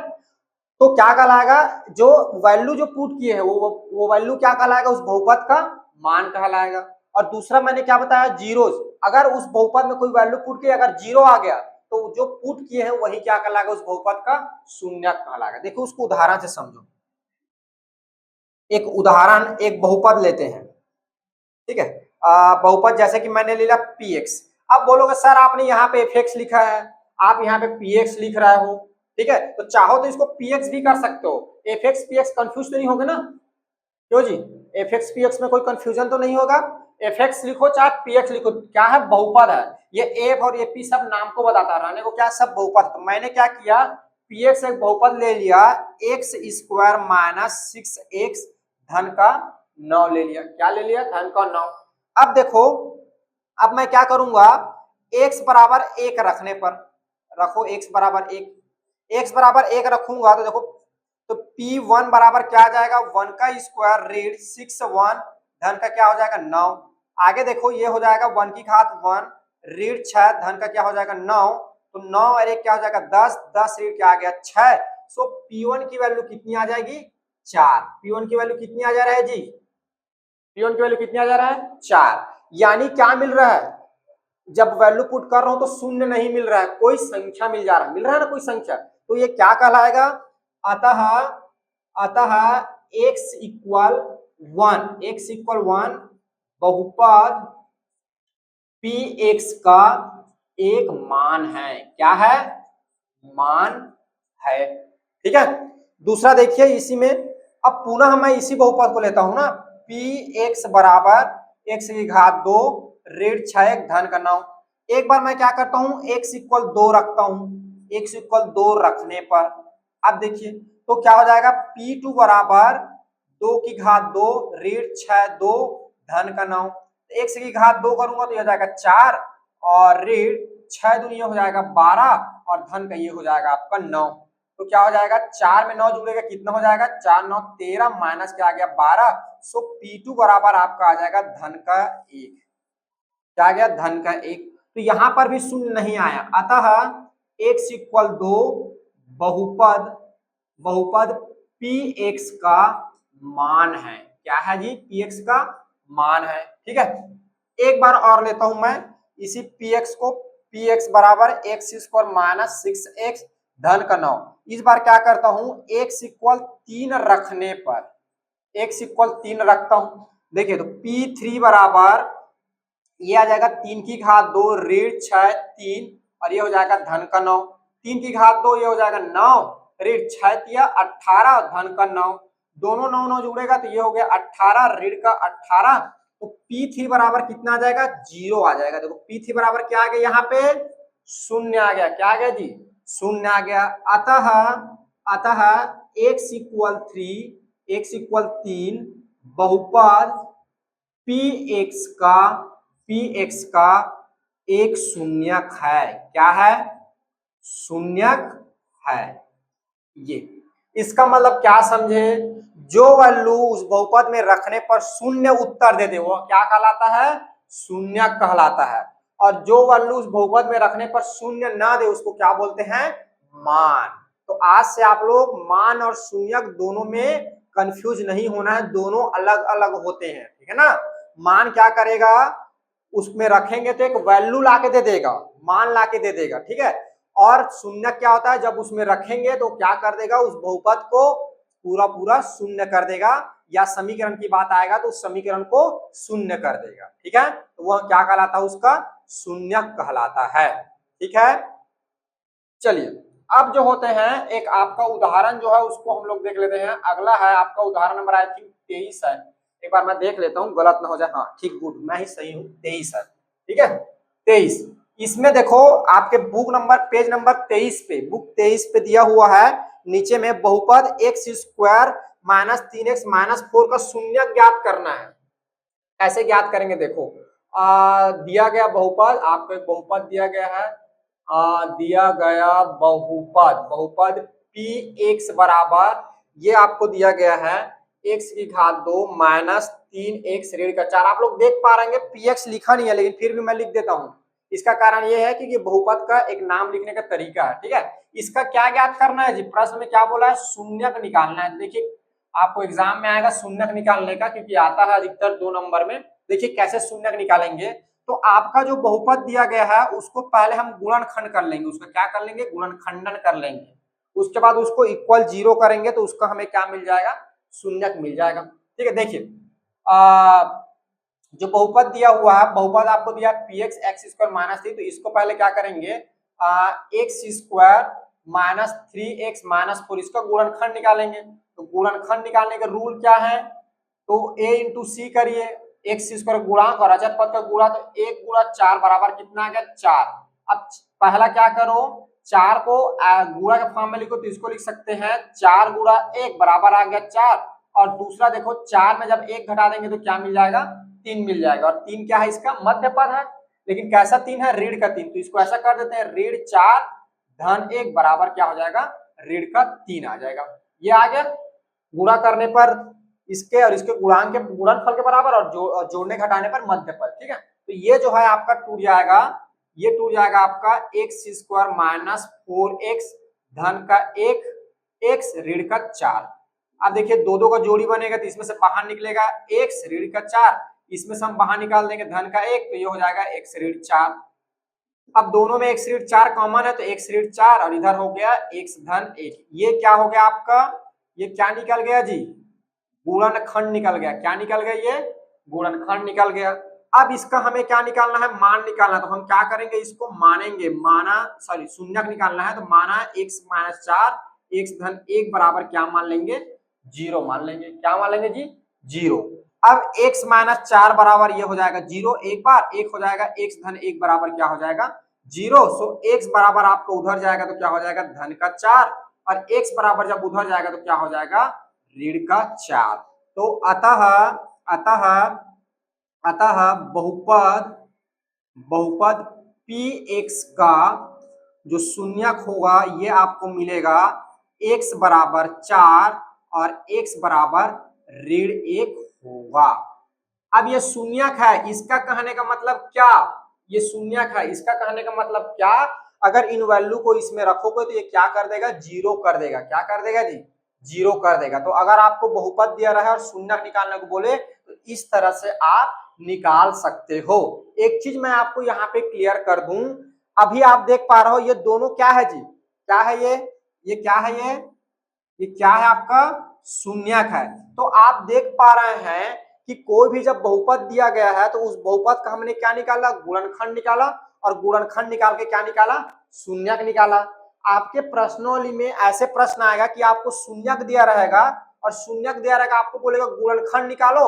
तो क्या कहलाएगा? जो वैल्यू जो पुट किए है वो वैल्यू क्या कहलाएगा? उस बहुपद का मान कहलाएगा। और दूसरा मैंने क्या बताया? जीरोस, अगर उस बहुपद में कोई वैल्यू पुट किए, अगर जीरो आ गया तो जो पुट किए हैं वही क्या कहलाएगा? उस बहुपद का शून्यक कहलाएगा। देखो उसको उदाहरण से समझो। एक उदाहरण, एक बहुपद लेते हैं। ठीक है, बहुपद जैसे कि मैंने ले लिया पी एक्स। अब बोलोगे सर आपने यहाँ पे एफ एक्स लिखा है, आप यहाँ पे पी एक्स लिख रहे हो। ठीक है, तो चाहो तो इसको पी एक्स भी कर सकते हो। F x P x confuse तो नहीं होगा ना? क्यों जी, एफ एक्स पी एक्स में कोई कंफ्यूजन तो नहीं होगा? एफ एक्स लिखो चाहे पी एक्स लिखो, क्या है? बहुपद है। ये एफ और ए पी सब नाम को बताता रहने को क्या, सब बहुपद। तो मैंने क्या किया, पी एक्स एक बहुपद ले लिया, एक्स स्क्वायर माइनस 6x धन का 9 ले लिया। क्या ले लिया? धन का 9। अब देखो, अब मैं क्या करूंगा, x बराबर 1 रखने पर, रखो x बराबर 1, x बराबर 1 रखूंगा तो देखो, तो P1 बराबर क्या आ जाएगा? 1 का स्क्वायर ऋण 6 1 धन का क्या हो जाएगा? 9। आगे देखो ये हो जाएगा 1 की घात 1 ऋण 6 धन का क्या हो जाएगा? 9। तो 9 और 1 क्या हो जाएगा? 10, 10 ऋण क्या आ गया? 6। सो P1 की वैल्यू कितनी आ जाएगी? 4। P1 की वैल्यू कितनी आ जा रहा है जी? P1 की वैल्यू कितनी आ जा रहा है? 4। यानी क्या मिल रहा है? जब वैल्यू पुट कर रहा हूं तो शून्य नहीं मिल रहा है, कोई संख्या मिल जा रहा है, मिल रहा है ना कोई संख्या। तो ये क्या कहलाएगा? अतः अतः x इक्वल 1, x इक्वल 1 बहुपद px का एक मान है। क्या है? मान है। ठीक है, दूसरा देखिए इसी में, अब पुनः मैं इसी बहुपद को लेता हूं ना, px बराबर x की घात 2 ऋण 6 धन का 9। एक बार मैं क्या करता हूं, x इक्वल 2 रखता हूं। x इक्वल 2 रखने पर अब देखिए तो क्या हो जाएगा? P2 बराबर 2 की घात 2 ऋण 6 2 धन का 9। x की घात 2 करूंगा तो यह हो जाएगा 4 और ऋण 6 दूनी हो जाएगा 12 और धन का ये हो जाएगा आपका 9। तो क्या हो जाएगा? 4 में 9 जुड़ेगा, कितना हो जाएगा? 4 9 13 माइनस क्या आ गया? 12। सो P2 बराबर आपका आ जाएगा धन का 1। क्या आ गया? धन का 1। तो यहां पर भी शून्य नहीं आया, अतः x इक्वल 2 बहुपद बहुपद px का मान है। क्या है जी? px का मान है। ठीक है, एक बार और लेता हूं मैं इसी px को, px बराबर x स्क्वायर माइनस 6x धन का 9। इस बार क्या करता हूं, x इक्वल 3 रखने पर, x इक्वल 3 रखता हूं। देखिए तो p3 बराबर ये आ जाएगा 3 की घात 2 ऋण 6 3 और ये हो जाएगा धन का 9। 3 की घात 2 ये हो जाएगा 9 ऋण 6 तिया 18 धन का 9। दोनों 9 9 जुड़ेगा तो ये हो गया 18 ऋण का 18। तो P3 बराबर कितना आ जाएगा? 0 आ जाएगा। देखो P3 बराबर क्या आ गया? यहाँ पे शून्य आ गया। क्या आ गया जी? शून्य आ गया। अतः अतः x इक्वल 3, x इक्वल 3 बहुपद px का एक शून्यक है। क्या है? शून्यक है। ये इसका मतलब क्या समझे? जो वैल्यू उस बहुपद में रखने पर शून्य उत्तर दे दे वो क्या कहलाता है? शून्यक कहलाता है। और जो वैल्यू उस बहुपद में रखने पर शून्य ना दे उसको क्या बोलते हैं? मान। तो आज से आप लोग मान और शून्यक दोनों में कंफ्यूज नहीं होना है, दोनों अलग अलग होते हैं। ठीक है ना? मान क्या करेगा, उसमें रखेंगे तो एक वैल्यू लाके दे देगा, मान लाके दे देगा। ठीक है, और शून्य क्या होता है? जब उसमें रखेंगे तो क्या कर देगा? उस बहुपद को पूरा पूरा शून्य कर देगा, या समीकरण की बात आएगा तो उस समीकरण को शून्य कर देगा। ठीक है, तो वह क्या कहलाता है? उसका शून्यक कहलाता है। ठीक है, चलिए अब जो होते हैं एक आपका उदाहरण जो है उसको हम लोग देख लेते हैं। अगला है आपका उदाहरण नंबर आई थिंक 23 है। एक बार मैं देख लेता हूँ गलत ना हो जाए। हाँ ठीक, गुड, मैं ही सही हूँ, 23 है। ठीक है 23। इसमें देखो आपके बुक नंबर पेज नंबर 23 पे, बुक 23 पे दिया हुआ है नीचे में बहुपद x square minus 3x minus 4 का शून्य ज्ञात करना है। कैसे ज्ञात करेंगे देखो, दिया गया बहुपद, आपको एक बहुपद दिया गया है, दिया गया बहुपद, बहुपद पी एक्स बराबर, ये आपको दिया गया है एक्स की घात 2 माइनस 3x ऋण का 4। आप लोग देख पा रहे हैं पी एक्स लिखा नहीं है लेकिन फिर भी मैं लिख देता हूँ। इसका कारण ये है कि ये बहुपद का एक नाम लिखने का तरीका है। ठीक है, इसका क्या ज्ञात करना है जी, प्रश्न में क्या बोला है, शून्यक निकालना है। देखिए आपको एग्जाम में आएगा शून्यक निकालने का, क्योंकि आता है अधिकतर 2 नंबर में। देखिए कैसे शून्यक निकालेंगे, तो आपका जो बहुपद दिया गया है उसको पहले हम गुणनखंड कर लेंगे, उसका क्या कर लेंगे, गुणनखंडन कर लेंगे। उसके बाद उसको इक्वल 0 करेंगे तो उसका हमें क्या मिल जाएगा, शून्यक मिल जाएगा। ठीक है, देखिए जो बहुपद दिया हुआ है, बहुपद आपको दिया P x x square minus 3, तो इसको पहले क्या करेंगे, x square minus 3x minus 4, इसका गुणनखंड निकालेंगे। तो गुणनखंड निकालने का रूल क्या है, तो a इंटू सी करिए, एक्स स्क्वायर गुणांक और अचर पद का गुणा, तो 1 गुणा 4 बराबर कितना आ गया 4। अब पहला क्या करो, 4 को गुणा के फॉर्म में लिखो, तो इसको लिख सकते हैं 4 गुणा 1 बराबर आ गया 4। और दूसरा देखो 4 में जब 1 घटा देंगे तो क्या मिल जाएगा, 3 मिल जाएगा। और 3 क्या है, इसका मध्य पद है, लेकिन कैसा 3 है, ऋण का 3, तो इसको ऐसा कर देते हैं ऋण 4 धन 1 बराबर क्या हो जाएगा, ऋण का 3 आ जाएगा। ये आ गया गुणा करने पर इसके और इसके गुणांक के गुणनफल के बराबर, और जोड़ने घटाने पर मध्य पद। ठीक है, तो ये जो है आपका टूट जाएगा, ये टूट जाएगा आपका एक्स स्क्वायर माइनस 4x धन का 1 x ऋण का 4। अब देखिए दो दो का जोड़ी बनेगा तो इसमें से बाहर निकलेगा x ऋण का 4, इसमें से हम बाहर निकाल देंगे धन का 1, तो ये हो जाएगा x ऋण 4। अब दोनों में x ऋण 4 कॉमन है तो x ऋण 4, और इधर हो गया x धन 1। ये क्या हो गया आपका, ये क्या निकल गया जी, गुणनखंड निकल गया। क्या निकल गया, ये गुणनखंड निकल गया। अब इसका हमें क्या निकालना है, मान निकालना, तो हम क्या करेंगे, इसको मानेंगे, माना सॉरी शून्यक निकालना है, तो माना x माइनस 4 x धन 1 बराबर क्या मान लेंगे, 0 मान लेंगे। क्या मान लेंगे जी, 0। अब x माइनस 4 बराबर ये हो जाएगा 0 एक बार, एक हो जाएगा x धन 1 बराबर क्या हो जाएगा 0। सो x बराबर आपको उधर जाएगा तो क्या हो जाएगा धन का 4, और x बराबर जब उधर जाएगा तो क्या हो जाएगा ऋण का 4। तो अतः अतः अतः बहुपद बहुपद px का जो शून्यक होगा ये आपको मिलेगा x बराबर 4 और x बराबर ऋण 1 होगा। अब ये शून्यक है, इसका कहने का मतलब क्या, ये शून्यक है, इसका कहने का मतलब क्या, अगर इन वैल्यू को इसमें रखोगे तो ये क्या कर देगा, 0 कर देगा। क्या कर देगा जी, 0 कर देगा। तो अगर आपको बहुपद दिया रहा है और शून्यक निकालने को बोले तो इस तरह से आप निकाल सकते हो। एक चीज मैं आपको यहाँ पे क्लियर कर दूं, अभी आप देख पा रहे हो ये दोनों क्या है जी, क्या है ये क्या है, ये क्या है आपका शून्यक है। तो आप देख पा रहे हैं कि कोई भी जब बहुपद दिया गया है तो उस बहुपद का हमने क्या निकाला, गुणनखंड निकाला, और गुणनखंड निकाल के क्या निकाला, शून्यक निकाला। आपके प्रश्नों में ऐसे प्रश्न आएगा कि आपको शून्यक दिया रहेगा और शून्यक दिया रहेगा, आपको बोलेगा गुणनखंड निकालो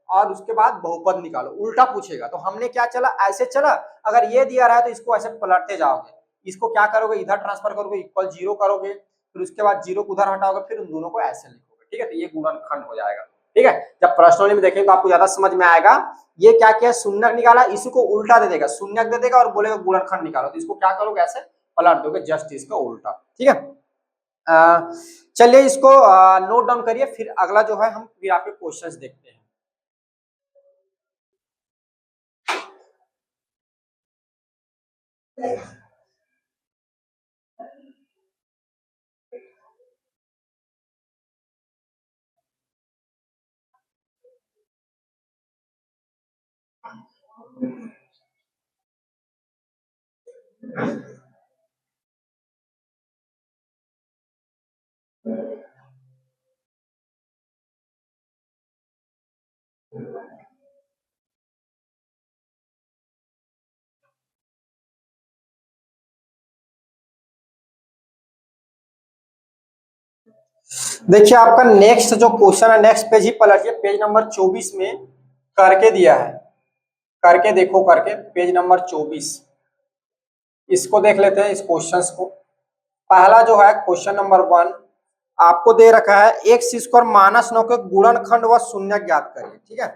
और उसके बाद बहुपद निकालो, उल्टा पूछेगा। तो हमने क्या चला, ऐसे चला, अगर ये दिया रहा है तो इसको ऐसे पलटते जाओगे, इसको क्या करोगे, इधर ट्रांसफर करोगे, इक्वल 0 करोगे, फिर उसके बाद 0 को उधर हटाओगे, फिर उन दोनों को ऐसे लिखोगे। ठीक है, तो ये गुणनखंड हो जाएगा। ठीक है, जब प्रश्नों में देखेंगे तो आपको ज्यादा समझ में आएगा। ये क्या किया, शून्यक निकाला, इसी को उल्टा दे देगा, शून्यक दे देगा और बोलेगा गुणनखंड निकालो, तो इसको क्या करोगे, ऐसे पलट दोगे, जस्ट इसका उल्टा। ठीक है, चलिए इसको नोट डाउन करिए, फिर अगला जो है हम फिर आपके क्वेश्चंस देखते हैं। देखिए आपका नेक्स्ट जो क्वेश्चन है, नेक्स्ट पेज ही पलटिए, पेज नंबर 24 में करके दिया है, करके देखो, करके पेज नंबर 24 इसको देख लेते हैं, इस क्वेश्चंस को। पहला जो है क्वेश्चन नंबर 1 आपको दे रखा है एक्स स्क्वायर माइनस 9 के गुणनखंड व शून्य ज्ञात करिए। ठीक है,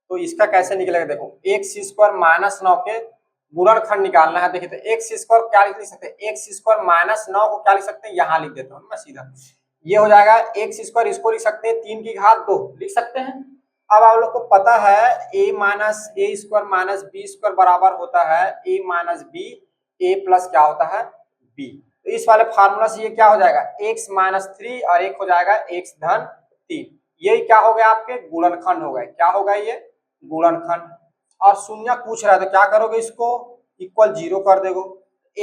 तो इसका कैसे निकलेगा, देखो एक्स स्क्वायर माइनस 9 के गुणनखंड निकालना है। देखिए तो एक्स स्क्वायर क्या लिख सकते हैं, एक्स स्क्वायर माइनस 9 को क्या लिख सकते हैं, यहाँ लिख देता हूँ मैं सीधा, ये हो जाएगा एक्स स्क्वायर, इसको लिख सकते हैं 3 की घात 2 लिख सकते हैं। अब आप लोग को पता है a minus A square minus B square बराबर होता है a minus B, A plus क्या होता है b। तो इस वाले फार्मूला से ये क्या हो जाएगा x माइनस 3 और एक हो जाएगा x धन 3, ये क्या हो गया आपके गुणनखंड हो गए, क्या होगा ये गुणनखंड। और शून्य पूछ रहा है तो क्या करोगे, इसको इक्वल 0 कर दोगे,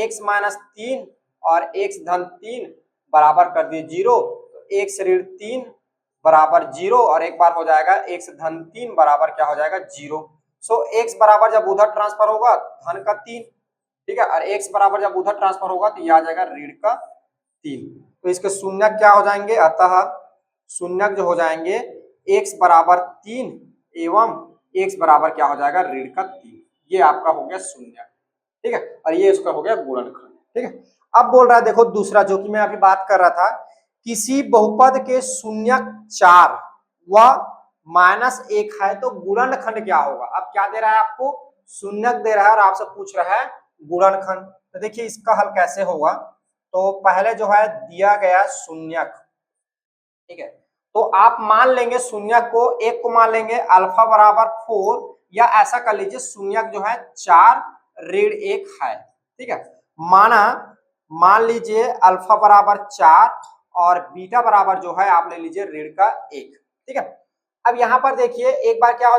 x माइनस 3 और x धन 3 बराबर कर दिए 0, तो x ऋण 3 बराबर 0 और एक बार हो जाएगा x धन 3 बराबर क्या हो जाएगा 0। सो x बराबर जब उधर ट्रांसफर होगा धन का 3, ठीक है, और x बराबर जब उधर ट्रांसफर होगा तो ये आ जाएगा ऋण का 3। तो इसके शून्य क्या हो जाएंगे, अतः शून्य जो हो जाएंगे x बराबर 3 एवं x बराबर क्या हो जाएगा ऋण का 3, ये आपका हो गया शून्य। ठीक है, और ये इसका हो गया गुणनखंड। ठीक है, अब बोल रहा है देखो दूसरा जो कि मैं अभी बात कर रहा था, किसी बहुपद के शून्य 4 व माइनस 1 है तो गुणनखंड क्या होगा। अब क्या दे रहा है आपको, शून्य दे रहा है और आपसे पूछ रहा है गुणनखंड। तो देखिए इसका हल कैसे होगा, तो पहले जो है दिया गया शून्य, ठीक है, तो आप मान लेंगे शून्य को, एक को मान लेंगे अल्फा बराबर 4, या ऐसा कर लीजिए शून्य जो है 4 ऋण 1 है। ठीक है, मान लीजिए अल्फा बराबर 4 और बीटा बराबर जो है आप ले लीजिए ऋण का 1। ठीक है, अब यहां पर देखिए एक बार क्या हो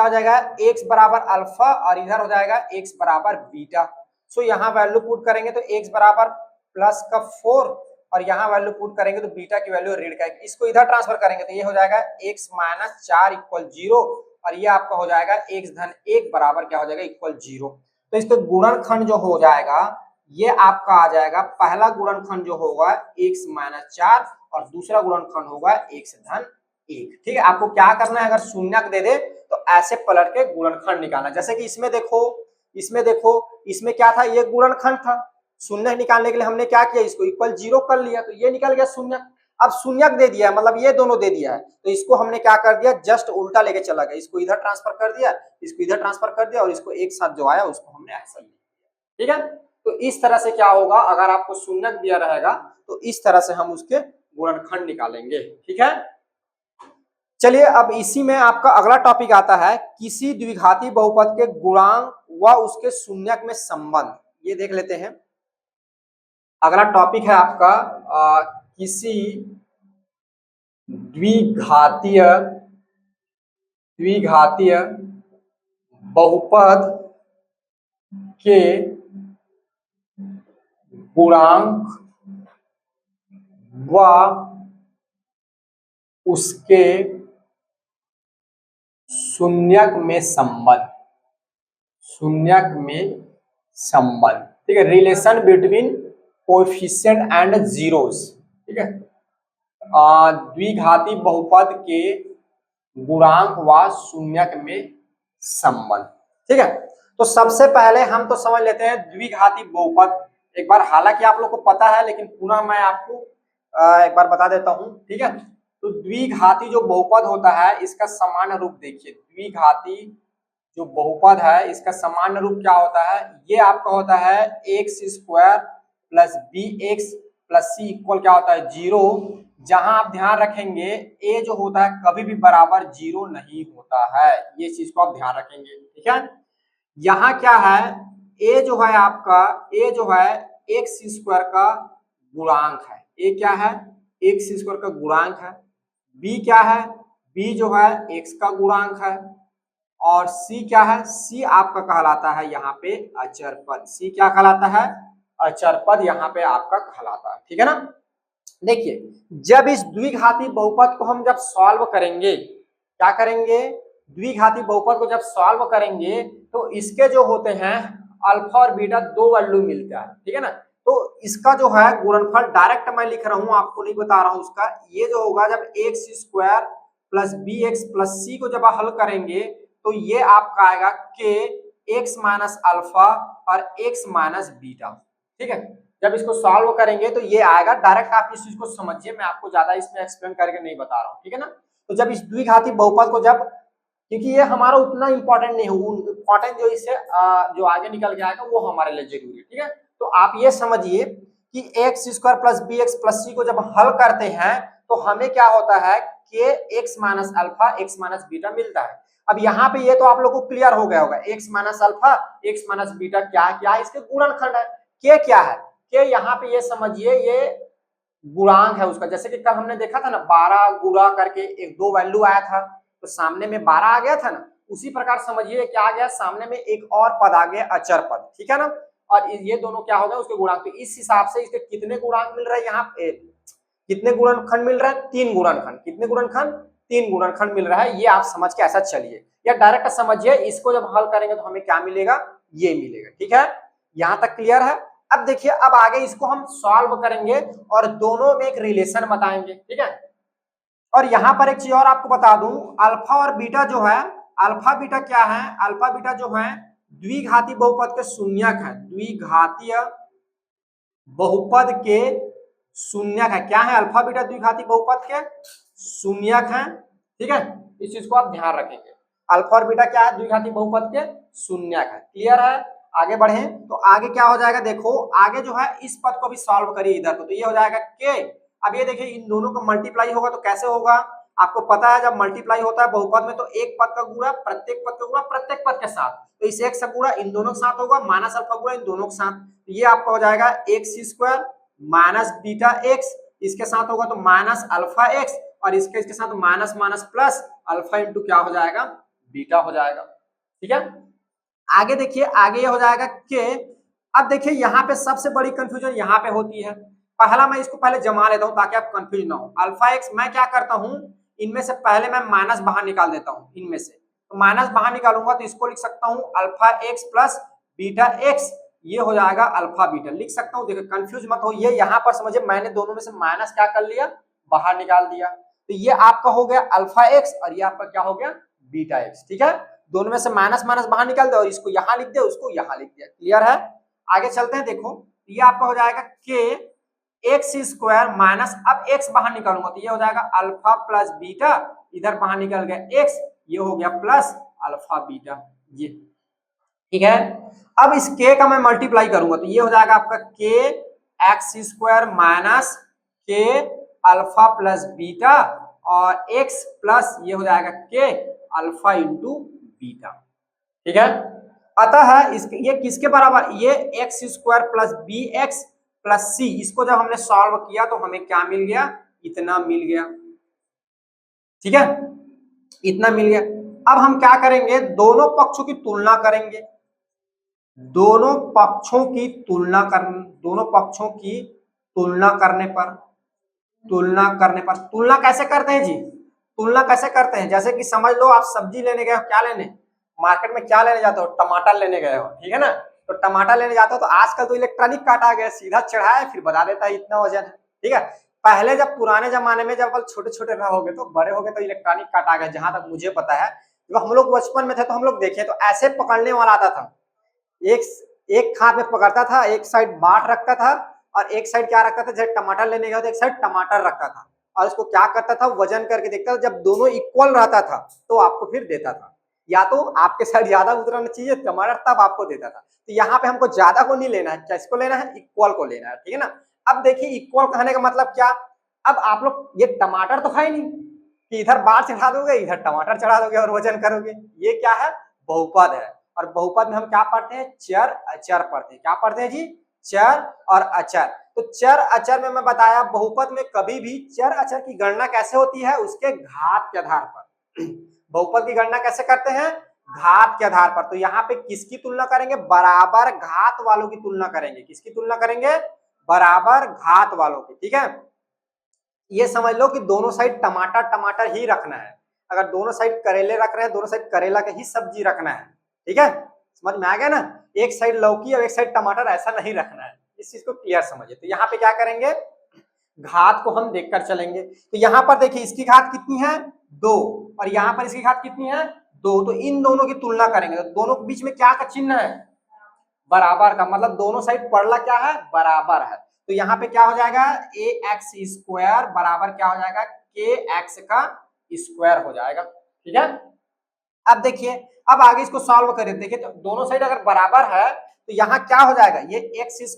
जाएगा, x बराबर अल्फा और इधर हो जाएगा x बराबर बीटा। सो यहाँ वैल्यू पुट करेंगे तो x बराबर प्लस का 4 और यहाँ वैल्यू पुट करेंगे तो बीटा की वैल्यू ऋण का 1, इसको इधर ट्रांसफर करेंगे तो ये हो जाएगा x माइनस 4 इक्वल 0 और ये आपका हो जाएगा x धन 1 बराबर क्या हो जाएगा इक्वल 0। तो इसका गुणनखंड जो हो जाएगा ये आपका आ जाएगा, पहला गुणनखंड जो होगा x माइनस 4 और दूसरा गुणनखंड होगा x धन 1। ठीक है, आपको क्या करना है, अगर शून्य दे दे तो ऐसे पलट के गुणनखंड निकालना। जैसे कि इसमें देखो इसमें क्या था, ये गुणनखंड था, शून्य निकालने के लिए हमने क्या किया, इसको इक्वल 0 कर लिया तो ये निकल गया शून्य। अब शून्य दे दिया है मतलब ये दोनों दे दिया है, तो इसको हमने क्या कर दिया, जस्ट उल्टा लेके चला गया, इसको इधर ट्रांसफर कर दिया, इसको इधर ट्रांसफर कर दिया और इसको एक साथ जो आया उसको हमने ऐसा लिया। ठीक है, तो इस तरह से क्या होगा, अगर आपको शून्य दिया रहेगा तो इस तरह से हम उसके गुणनखंड निकालेंगे। ठीक है, चलिए अब इसी में आपका अगला टॉपिक आता है, किसी द्विघाती बहुपद के गुणांक व उसके शून्यक में संबंध, ये देख लेते हैं। अगला टॉपिक है आपका किसी द्विघातीय बहुपद के गुणांक व उसके शून्यक में संबंध, ठीक है, relation between coefficient and zeros. ठीक है, द्विघाती बहुपद के गुणांक व शून्यक में संबंध। ठीक है, तो सबसे पहले हम तो समझ लेते हैं द्विघाती बहुपद एक बार, हालांकि आप लोग को पता है लेकिन पुनः मैं आपको एक बार बता देता हूं। ठीक है, तो द्विघाती जो बहुपद होता है इसका सामान्य रूप देखिए, द्विघाती जो बहुपद है इसका सामान्य रूप क्या होता है, ये आपका होता है x square plus b x plus c equal क्या होता है 0, जहां आप ध्यान रखेंगे ए जो होता है कभी भी बराबर 0 नहीं होता है, ये चीज को आप ध्यान रखेंगे। ठीक है, यहाँ क्या है, ए जो है आपका, ए जो है एक्स स्क्वायर का गुणांक है, ए क्या है एक्स स्क्वायर का गुणांक है, बी क्या है, बी जो है एक्स का गुणांक है, और सी क्या है, सी आपका कहलाता है यहाँ पे अचर पद, सी क्या कहलाता है अचर पद यहाँ पे आपका कहलाता है। ठीक है ना, देखिए जब इस द्विघाती बहुपद को हम जब सॉल्व करेंगे, क्या करेंगे, द्विघाती बहुपद को जब सॉल्व करेंगे तो इसके जो होते हैं अल्फा और बीटा दो वैल्यू मिलता है। ठीक है ना, तो इसका जो है गुणनफल डायरेक्ट मैं लिख रहा हूं, आपको नहीं बता रहा हूं उसका। ये जो होगा जब x square plus b x plus c को जब हल करेंगे तो ये आपका आएगा के एक्स माइनस अल्फा और एक्स माइनस बीटा। ठीक है, जब इसको सॉल्व करेंगे तो ये आएगा डायरेक्ट। आप इस चीज को समझिए, मैं आपको ज्यादा इसमें एक्सप्लेन करके नहीं बता रहा हूँ, ठीक है ना। तो जब इस द्विघाती बहुपद को जब, क्योंकि ये हमारा उतना इंपॉर्टेंट नहीं है, इंपॉर्टेंट जो इससे जो आगे निकल के आएगा वो हमारे लिए जरूरी है, ठीक है। तो आप ये समझिए कि x square plus b x plus c को जब हल करते हैं तो हमें क्या होता है कि x minus alpha x minus beta मिलता है। अब यहाँ पे ये तो आप लोगों को क्लियर हो गया होगा, x minus alpha x minus beta क्या क्या है, इसके गुणनखंड है। के क्या है, के यहाँ पे ये समझिए ये गुणांक है उसका। जैसे कि कल हमने देखा था ना 12 गुणा करके एक दो वैल्यू आया था, तो सामने में 12 आ गया था ना, उसी प्रकार समझिए क्या आ गया, सामने में एक और पद आ गया अचर पद, ठीक है ना। और ये दोनों क्या हो गए उसके गुणांक। तो इस हिसाब से इसके कितने गुणांक मिल रहे हैं यहाँ पे, कितने गुणनखंड मिल रहा है, 3 गुणनखंड। कितने गुणनखंड, 3 गुणनखंड मिल रहा है। ये आप समझ के ऐसा चलिए, या डायरेक्ट समझिए, इसको जब हल करेंगे तो हमें क्या मिलेगा, ये मिलेगा, ठीक है। यहां तक क्लियर है। अब देखिए, अब आगे इसको हम सॉल्व करेंगे और दोनों में एक रिलेशन बताएंगे, ठीक है। और यहां पर एक चीज और आपको बता दूं, अल्फा और बीटा जो है, अल्फा बीटा क्या है, अल्फा बीटा जो है द्विघाती बहुपद के शून्यक है। द्विघातीय बहुपद के शून्यक है। क्या है, अल्फा बीटा द्विघाती बहुपद के शून्यक है, ठीक है। इस चीज को आप ध्यान रखेंगे, अल्फा और बीटा क्या है, द्विघाती बहुपद के शून्यक है। क्लियर है। आगे बढ़े तो आगे क्या हो जाएगा, देखो आगे जो है इस पद को भी सॉल्व करिए इधर को, तो ये हो जाएगा के। अब ये देखिए इन दोनों का मल्टीप्लाई होगा तो कैसे होगा, आपको पता है जब मल्टीप्लाई होता है बहुपद में तो एक पद का गुणा प्रत्येक पद का गुणा प्रत्येक पद के साथ, तो इस एक से गुणा इन दोनों के साथ होगा, माइनस अल्फा गुणा इन दोनों के साथ, तो ये आपका हो जाएगा x square minus beta x, इसके साथ होगा तो माइनस अल्फा एक्स, और इसके साथ minus minus plus alpha into क्या हो जाएगा, बीटा हो जाएगा, ठीक है। आगे देखिए, आगे ये हो जाएगा के। अब देखिए यहाँ पे सबसे बड़ी कंफ्यूजन यहाँ पे होती है। पहला मैं इसको पहले जमा लेता हूँ ताकि आप कंफ्यूज ना हो। अल्फा एक्स मैं क्या करता हूँ, इनमें से पहले मैं माइनस बाहर निकाल देता हूँ, इनमें से तो माइनस बाहर निकालूंगा तो इसको लिख सकता हूँ alpha x plus beta x, ये हो जाएगा अल्फा बीटा, लिख सकता हूँ। देखिए कंफ्यूज मत हो, ये यहाँ पर समझिए मैंने दोनों में से माइनस क्या कर लिया, बाहर निकाल दिया, तो ये आपका हो गया अल्फा एक्स और ये आपका क्या हो गया, बीटा एक्स, ठीक है। दोनों में से माइनस माइनस बाहर निकाल दो और इसको यहाँ लिख दिया, उसको यहाँ लिख दिया। क्लियर है। आगे चलते हैं, देखो ये आपका हो जाएगा के एक्स स्क्वायर माइनस, अब एक्स बाहर निकालूंगा तो ये हो जाएगा अल्फा प्लस बीटा, इधर बाहर निकल गया एक्स, ये हो गया प्लस अल्फा बीटा, ये ठीक है। अब इस के का मैं मल्टीप्लाई करूंगा तो ये हो जाएगा आपका के एक्स स्क्वायर माइनस के अल्फा प्लस बीटा और एक्स प्लस ये हो जाएगा के अल्फा इंटू बीटा, ठीक है। अतः ये किसके बराबर, ये x square plus b x plus c, इसको जब हमने सॉल्व किया तो हमें क्या मिल गया, इतना मिल गया, ठीक है, इतना मिल गया। अब हम क्या करेंगे, दोनों पक्षों की तुलना करेंगे, दोनों पक्षों की तुलना तुलना कैसे करते हैं जी, तुलना कैसे करते हैं, जैसे कि समझ लो आप सब्जी लेने गए हो, क्या लेने, मार्केट में क्या लेने जाते हो, टमाटर लेने गए हो, ठीक है ना। तो टमाटर लेने जाते हो तो आजकल तो इलेक्ट्रॉनिक काटा आ गया, सीधा चढ़ाया फिर बता देता है इतना वजन है, ठीक है। पहले जब पुराने जमाने में जब छोटे छोटे रहोगे तो बड़े हो गए तो इलेक्ट्रॉनिक काटा आ गया। जहां तक मुझे पता है जब हम लोग बचपन में थे तो हम लोग देखे तो ऐसे पकड़ने वाला आता था, एक एक हाथ में पकड़ता था, एक साइड बाट रखता था और एक साइड क्या रखता था, जैसे टमाटर लेने गया तो एक साइड टमाटर रखता था और उसको क्या करता था, वजन करके देखता था, जब दोनों इक्वल रहता था तो आपको फिर देता था, या तो आपके साइड ज्यादा उतरना चाहिए टमाटर तब आपको देता था। तो यहाँ पे हमको ज्यादा को नहीं लेना है, किसको लेना है, इक्वल को लेना है, ठीक है ना। अब देखिए इक्वल कहने का मतलब क्या, अब आप लोग ये टमाटर तो है नहीं कि इधर बाढ़ चढ़ा दोगे इधर टमाटर चढ़ा दोगे और वजन करोगे, ये क्या है, बहुपद है। और बहुपद में हम क्या पढ़ते हैं, चर अचर पढ़ते हैं। क्या पढ़ते हैं जी, चर और अचर। तो चर अचर में मैं बताया बहुपद में कभी भी चर अचर की गणना कैसे होती है, उसके घात के आधार पर। बहुपद की गणना कैसे करते हैं, घात के आधार पर। तो यहाँ पे किसकी तुलना करेंगे, बराबर घात वालों की तुलना करेंगे। किसकी तुलना करेंगे, बराबर घात वालों की, ठीक है। ये समझ लो कि दोनों साइड टमाटर टमाटर ही रखना है, अगर दोनों साइड करेले रख रहे हैं दोनों साइड करेला के ही सब्जी रखना है, ठीक है। समझ में आ गया ना, एक साइड लौकी और एक साइड टमाटर ऐसा नहीं रखना है, इस चीज को क्लियर समझिए। तो यहाँ पे क्या करेंगे, घात को हम देखकर चलेंगे। तो यहाँ पर देखिए इसकी घात कितनी है 2 और यहाँ पर इसकी घात कितनी है 2, तो इन दोनों की तुलना करेंगे तो दोनों के बीच में क्या का चिन्ह है, बराबर का, मतलब दोनों साइड पड़ला क्या है, बराबर है। तो यहाँ पे क्या हो जाएगा ax² बराबर क्या हो जाएगा kx का स्क्वायर हो जाएगा। ठीक है, अब देखिए अब आगे इसको सॉल्व करें। देखिए तो दोनों साइड अगर बराबर है तो यहाँ क्या हो जाएगा, ये x²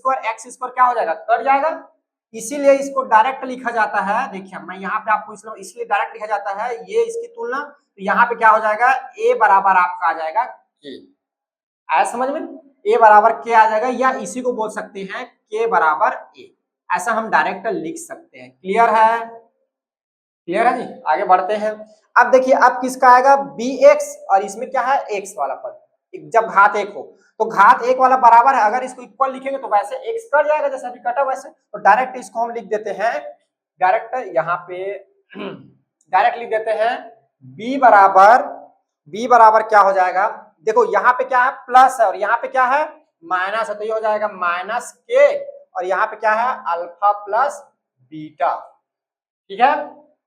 क्या हो जाएगा, कट जाएगा। इसीलिए इसको डायरेक्ट लिखा जाता है। देखिए मैं यहाँ पे आपको इसलिए डायरेक्ट लिखा जाता है, ये इसकी तुलना, तो यहाँ पे क्या हो जाएगा a बराबर आपका आ जाएगा k। आया समझ में, a बराबर k आ जाएगा, या इसी को बोल सकते हैं k बराबर a, ऐसा हम डायरेक्ट लिख सकते हैं। क्लियर है, क्लियर है जी, आगे बढ़ते हैं। अब देखिए अब किसका आएगा bx और इसमें क्या है x वाला पद, जब घात 1 हो तो घात 1 वाला बराबर है, अगर इसको इक्वल लिखेंगे तो वैसे x कट जाएगा जैसे अभी कटा वैसे, तो डायरेक्ट इसको हम लिख देते हैं, डायरेक्ट यहाँ पे डायरेक्ट लिख देते हैं b बराबर क्या हो जाएगा, देखो यहाँ पे क्या है प्लस है और यहाँ पे क्या है माइनस है, तो ये हो जाएगा माइनस k और यहाँ पे क्या है अल्फा प्लस बीटा। ठीक है,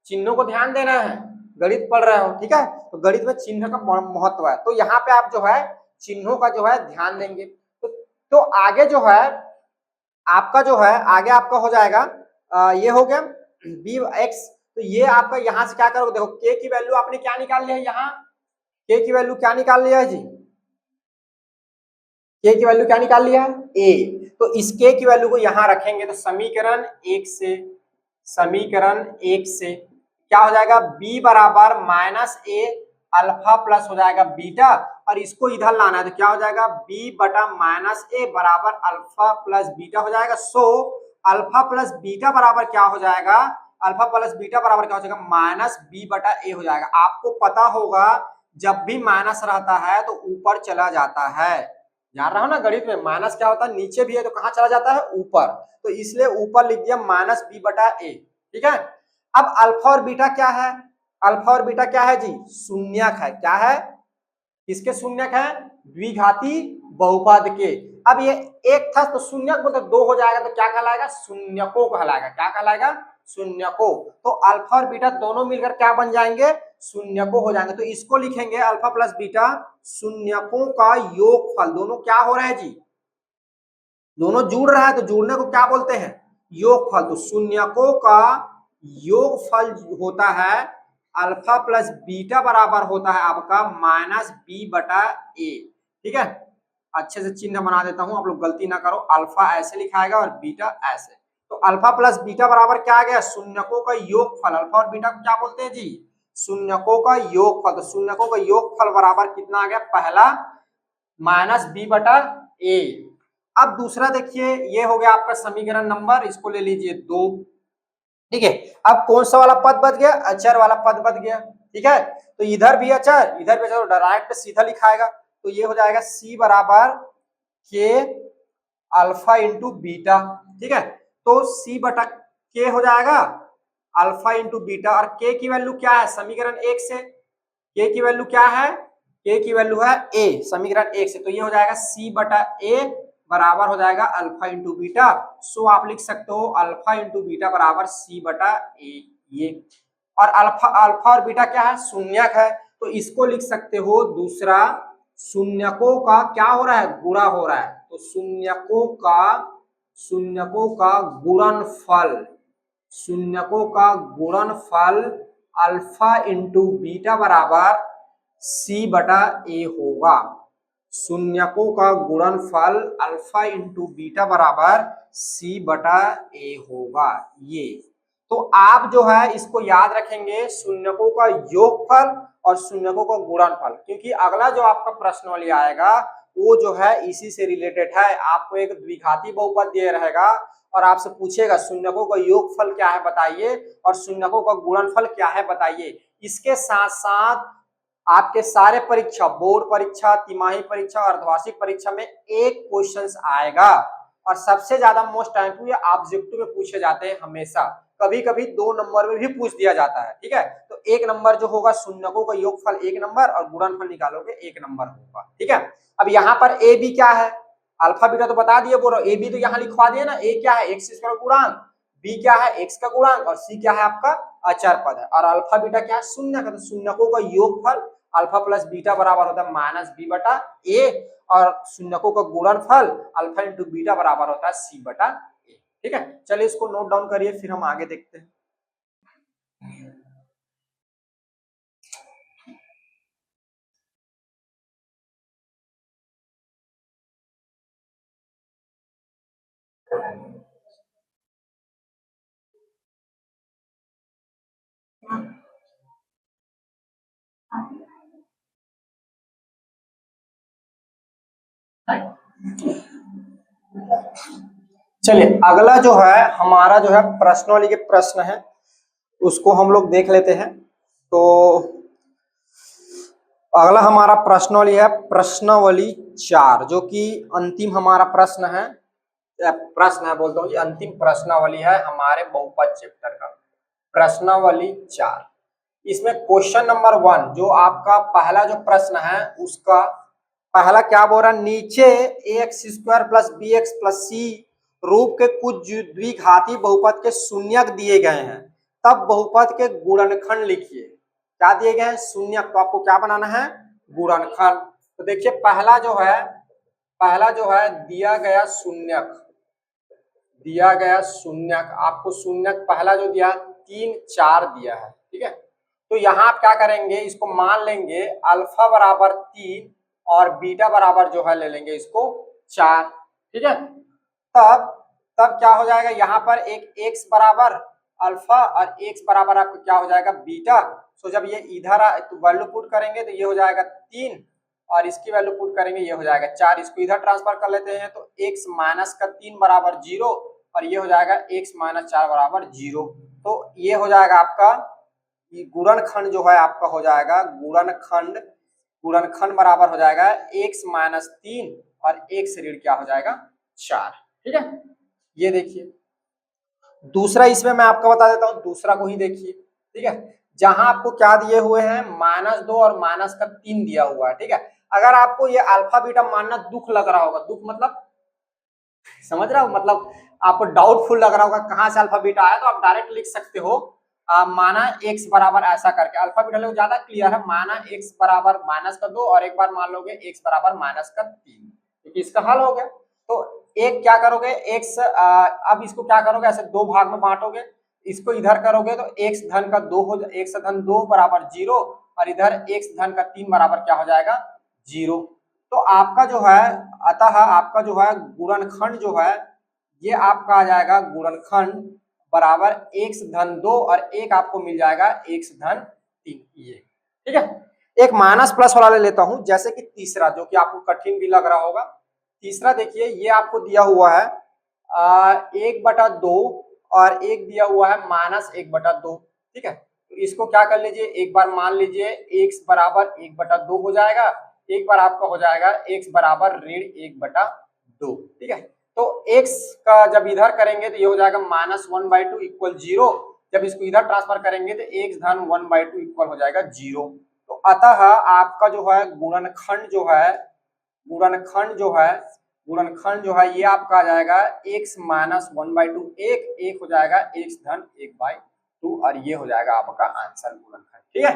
चिन्हों को ध्यान देना है, गणित पढ़ रहे हो, ठीक है, तो गणित में चिन्ह का महत्व है, तो यहाँ पे आप जो है चिन्हों का जो है ध्यान देंगे। तो आगे जो है आपका जो है आगे आपका हो जाएगा ये हो गया bx, तो ये आपका यहाँ से क्या करोगे, देखो k की वैल्यू आपने क्या निकाल लिया है, यहाँ k की वैल्यू क्या निकाल लिया है जी, k की वैल्यू क्या निकाल लिया है a, तो इस k की वैल्यू को यहाँ रखेंगे तो समीकरण 1 से क्या हो जाएगा b बराबर माइनस a अल्फा प्लस हो जाएगा बीटा, और इसको इधर लाना है तो क्या हो जाएगा b बटा माइनस a बराबर अल्फा प्लस बीटा हो जाएगा। सो अल्फा प्लस बीटा बराबर क्या हो जाएगा, अल्फा प्लस बीटा बराबर क्या हो जाएगा माइनस b बटा a हो जाएगा। आपको पता होगा जब भी माइनस रहता है तो ऊपर चला जाता है, जान रहा हो ना गणित में माइनस क्या होता है, नीचे भी है तो कहाँ चला जाता है ऊपर, तो इसलिए ऊपर लिख दिया माइनस b बटा a। ठीक है, अब अल्फा और बीटा क्या है, अल्फा और बीटा क्या है जी शून्यक है, क्या है किसके शून्यक है, द्विघाती बहुपद के। अब ये एक था तो शून्यक मतलब 2 हो जाएगा तो क्या कहलाएगा शून्यको कहलाएगा, क्या कहलाएगा शून्यको। तो अल्फा और बीटा दोनों मिलकर क्या बन जाएंगे शून्यको हो जाएंगे, तो इसको लिखेंगे अल्फा प्लस बीटा शून्यकों का योगफल। दोनों क्या हो रहा है जी, दोनों जुड़ रहा है तो जुड़ने को क्या बोलते हैं योगफल, तो शून्यकों का योगफल होता है अल्फा प्लस बीटा बराबर होता है आपका माइनस b बटा a। ठीक है, अच्छे से चिन्ह बना देता हूं, आप लोग गलती ना करो, अल्फा ऐसे लिखाएगा और बीटा ऐसे, तो अल्फा प्लस बीटा बराबर क्या आ गया शून्यकों का योगफल। अल्फा और बीटा को क्या बोलते हैं जी शून्यकों का योगफल, तो शून्यकों का योगफल बराबर कितना आ गया पहला माइनस b बटा a। अब दूसरा देखिए ये हो गया आपका समीकरण नंबर, इसको ले लीजिए 2। ठीक है, अब कौन सा वाला पद बच गया, अचर वाला पद बच गया। ठीक है, तो इधर भी अचर इधर भी अचर, डायरेक्ट सीधा लिखाएगा, तो ये हो जाएगा c बराबर k अल्फा इंटू बीटा। ठीक है, तो c बटा k हो जाएगा अल्फा इंटू बीटा, और k की वैल्यू क्या है समीकरण 1 से, k की वैल्यू क्या है, k की वैल्यू है a समीकरण 1 से, तो ये हो जाएगा c बटा a बराबर हो जाएगा अल्फा इंटू बीटा। सो आप लिख सकते हो अल्फा इंटू बीटा बराबर c बटा a, ये, और अल्फा और बीटा क्या है शून्यक है, तो इसको लिख सकते हो दूसरा शून्यकों का क्या हो रहा है गुणा हो रहा है, तो शून्यकों का गुणनफल, शून्यकों का गुणनफल अल्फा इंटू बीटा बराबर c बटा a होगा। शून्यकों का गुणनफल अल्फा इंटू बीटा बराबर c बटा a होगा ये। तो आप जो है इसको याद रखेंगे शून्यकों का योगफल और शून्यकों का गुणनफल, क्योंकि अगला जो आपका प्रश्नावली आएगा वो जो है इसी से रिलेटेड है। आपको एक द्विघाती बहुपद दिया रहेगा और आपसे पूछेगा शून्यकों का योगफल क्या है बताइए और शून्यकों का गुणनफल क्या है बताइए। इसके साथ साथ आपके सारे परीक्षा, बोर्ड परीक्षा, तिमाही परीक्षा, अर्धवार्षिक परीक्षा में एक क्वेश्चंस आएगा, और सबसे ज्यादा मोस्ट टाइम टू ये ऑब्जेक्टिव में पूछे जाते हैं हमेशा, कभी कभी 2 नंबर में भी पूछ दिया जाता है। ठीक है, तो 1 नंबर जो होगा शून्यकों का योगफल 1 नंबर और गुणनफल निकालोगे 1 नंबर होगा। ठीक है, अब यहाँ पर ए बी क्या है, अल्फा बीटा तो बता दिए, बोलो ए बी तो यहाँ लिखवा दिए ना, ए क्या है एक्स स्क्वायर गुणांक, बी क्या है एक्स का गुणांक और सी क्या है आपका अचर पद है, और अल्फा बीटा क्या है शून्य का, तो शून्यकों का योगफल अल्फा प्लस बीटा बराबर होता है माइनस बी बटा ए, और शून्यकों का गुणनफल अल्फा इंटू बीटा बराबर होता है सी बटा ए। ठीक है, चलिए इसको नोट डाउन करिए फिर हम आगे देखते हैं। चलिए अगला जो है हमारा जो है प्रश्नावली के प्रश्न है, उसको हम लोग देख लेते हैं। तो अगला हमारा प्रश्नावली है प्रश्नावली 4, जो कि अंतिम हमारा प्रश्न है, बोलता हूँ, ये अंतिम प्रश्नावली है हमारे बहुपद चैप्टर का, प्रश्नावली 4। इसमें क्वेश्चन नंबर 1 जो आपका पहला जो प्रश्न है उसका पहला क्या बोल रहा है, नीचे x square plus b x plus c रूप के कुछ द्विघाती बहुपद के शून्यक दिए गए हैं, तब बहुपद के गुणनखंड लिखिए। क्या दिए गए हैं, शून्यक, तो आपको क्या बनाना है, गुणनखंड। तो देखिए पहला जो है दिया गया शून्यक, आपको शून्यक पहला जो दिया 3 4 दिया है। ठीक है, तो यहाँ आप क्या करेंगे, इसको मान लेंगे अल्फा बराबर 3 और बीटा बराबर जो है ले लेंगे इसको 4। ठीक है, तब क्या हो जाएगा, यहाँ पर एक x बराबर अल्फा और x बराबर आपको क्या हो जाएगा बीटा। सो जब ये इधर तो वैल्यू पुट करेंगे तो ये हो जाएगा 3 और इसकी वैल्यू पुट करेंगे ये हो जाएगा 4। इसको इधर ट्रांसफर कर लेते हैं तो x माइनस का 3 बराबर 0 और ये हो जाएगा x माइनस 4 बराबर 0। तो ये हो जाएगा आपका गुणनखंड जो है आपका हो जाएगा गुणनखंड बराबर हो जाएगा x माइनस 3 और x ऋण क्या हो जाएगा 4। ठीक है, ये देखिए दूसरा, इसमें मैं आपको बता देता हूं, दूसरा को ही देखिए। ठीक है, जहां आपको क्या दिए हुए हैं -2 और -3 दिया हुआ है। ठीक है, अगर आपको ये अल्फा बीटा मानना दुख लग रहा होगा, दुख मतलब समझ रहा हो, मतलब आपको डाउटफुल लग रहा होगा कहां से अल्फा बीटा आया, तो आप डायरेक्ट लिख सकते हो माना x बराबर ऐसा करके, अल्फा बीटा लोग ज्यादा क्लियर है, माना x बराबर -2 और एक बार मान लोगे x बराबर -3, क्योंकि इसका हल हो गया। तो एक क्या करोगे x, अब इसको क्या करोगे, ऐसे 2 भाग में बांटोगे, इसको इधर करोगे तो x धन का 2 हो, x धन 2 बराबर 0 और इधर x धन का 3 बराबर क्या हो जाएगा 0। तो आपका जो है अतः आपका जो है गुणनखंड जो है ये आपका आ जाएगा गुणनखंड बराबर x धन 2 और एक आपको मिल जाएगा x धन 3। ये ठीक है, एक माइनस प्लस वाला ले लेता हूं, जैसे कि तीसरा जो कि आपको कठिन भी लग रहा होगा। तीसरा देखिए ये आपको दिया हुआ है 1/2 और एक दिया हुआ है -1/2। ठीक है, तो इसको क्या कर लीजिए, एक बार मान लीजिए x बराबर 1/2 हो जाएगा, एक बार आपका हो जाएगा x बराबर ऋण 1/2। ठीक है, तो x का जब इधर करेंगे तो ये हो जाएगा -1/2 इक्वल 0, जब इसको इधर ट्रांसफर करेंगे तो x धन 1/2 इक्वल हो जाएगा 0। तो अतः आपका जो है गुणनखंड जो है ये आपका आ जाएगा x माइनस 1/2, एक हो जाएगा x धन 1/2 और ये हो जाएगा आपका आंसर गुणनखंड। ठीक है,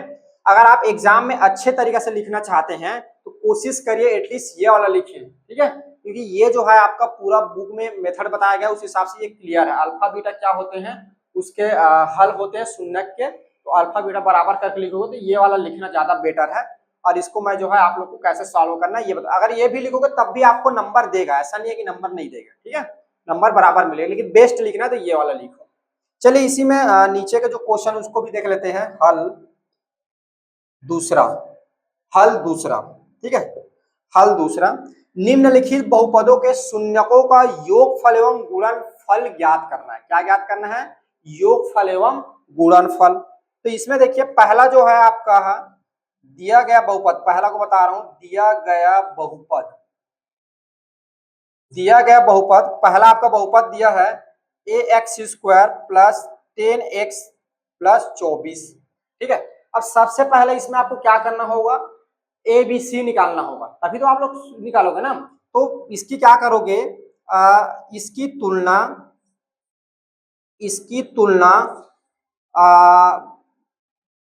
अगर आप एग्जाम में अच्छे तरीके से लिखना चाहते हैं तो कोशिश करिए एटलीस्ट ये वाला लिखिए। ठीक है, क्योंकि ये जो है आपका पूरा बुक में मेथड बताया गया उस हिसाब से ये क्लियर है। अल्फा बीटा क्या होते हैं उसके हल होते हैं शून्यक के, तो अल्फा बीटा बराबर करके लिखोगे तो ये वाला लिखना ज्यादा बेटर है। और इसको मैं जो है आप लोग को कैसे सॉल्व करना है ये बता, अगर ये भी लिखोगे तब भी आपको नंबर देगा, ऐसा नहीं है कि नंबर नहीं देगा। ठीक है, नंबर बराबर मिलेगा, लेकिन बेस्ट लिखना तो ये वाला लिखो। चलिए इसी में नीचे के जो क्वेश्चन उसको भी देख लेते हैं। हल दूसरा, ठीक है, हल दूसरा, निम्नलिखित बहुपदों के शून्यकों का योगफल एवं गुणनफल ज्ञात करना है। क्या ज्ञात करना है, योगफल एवं गुणनफल। तो इसमें देखिए पहला जो है आपका दिया गया बहुपद, पहला को बता रहा हूं, दिया गया बहुपद पहला आपका बहुपद दिया है ax² प्लस 10x प्लस 24। ठीक है, अब सबसे पहले इसमें आपको क्या करना होगा, ABC निकालना होगा, तभी तो आप लोग निकालोगे ना। तो इसकी क्या करोगे, इसकी तुलना इसकी तुलना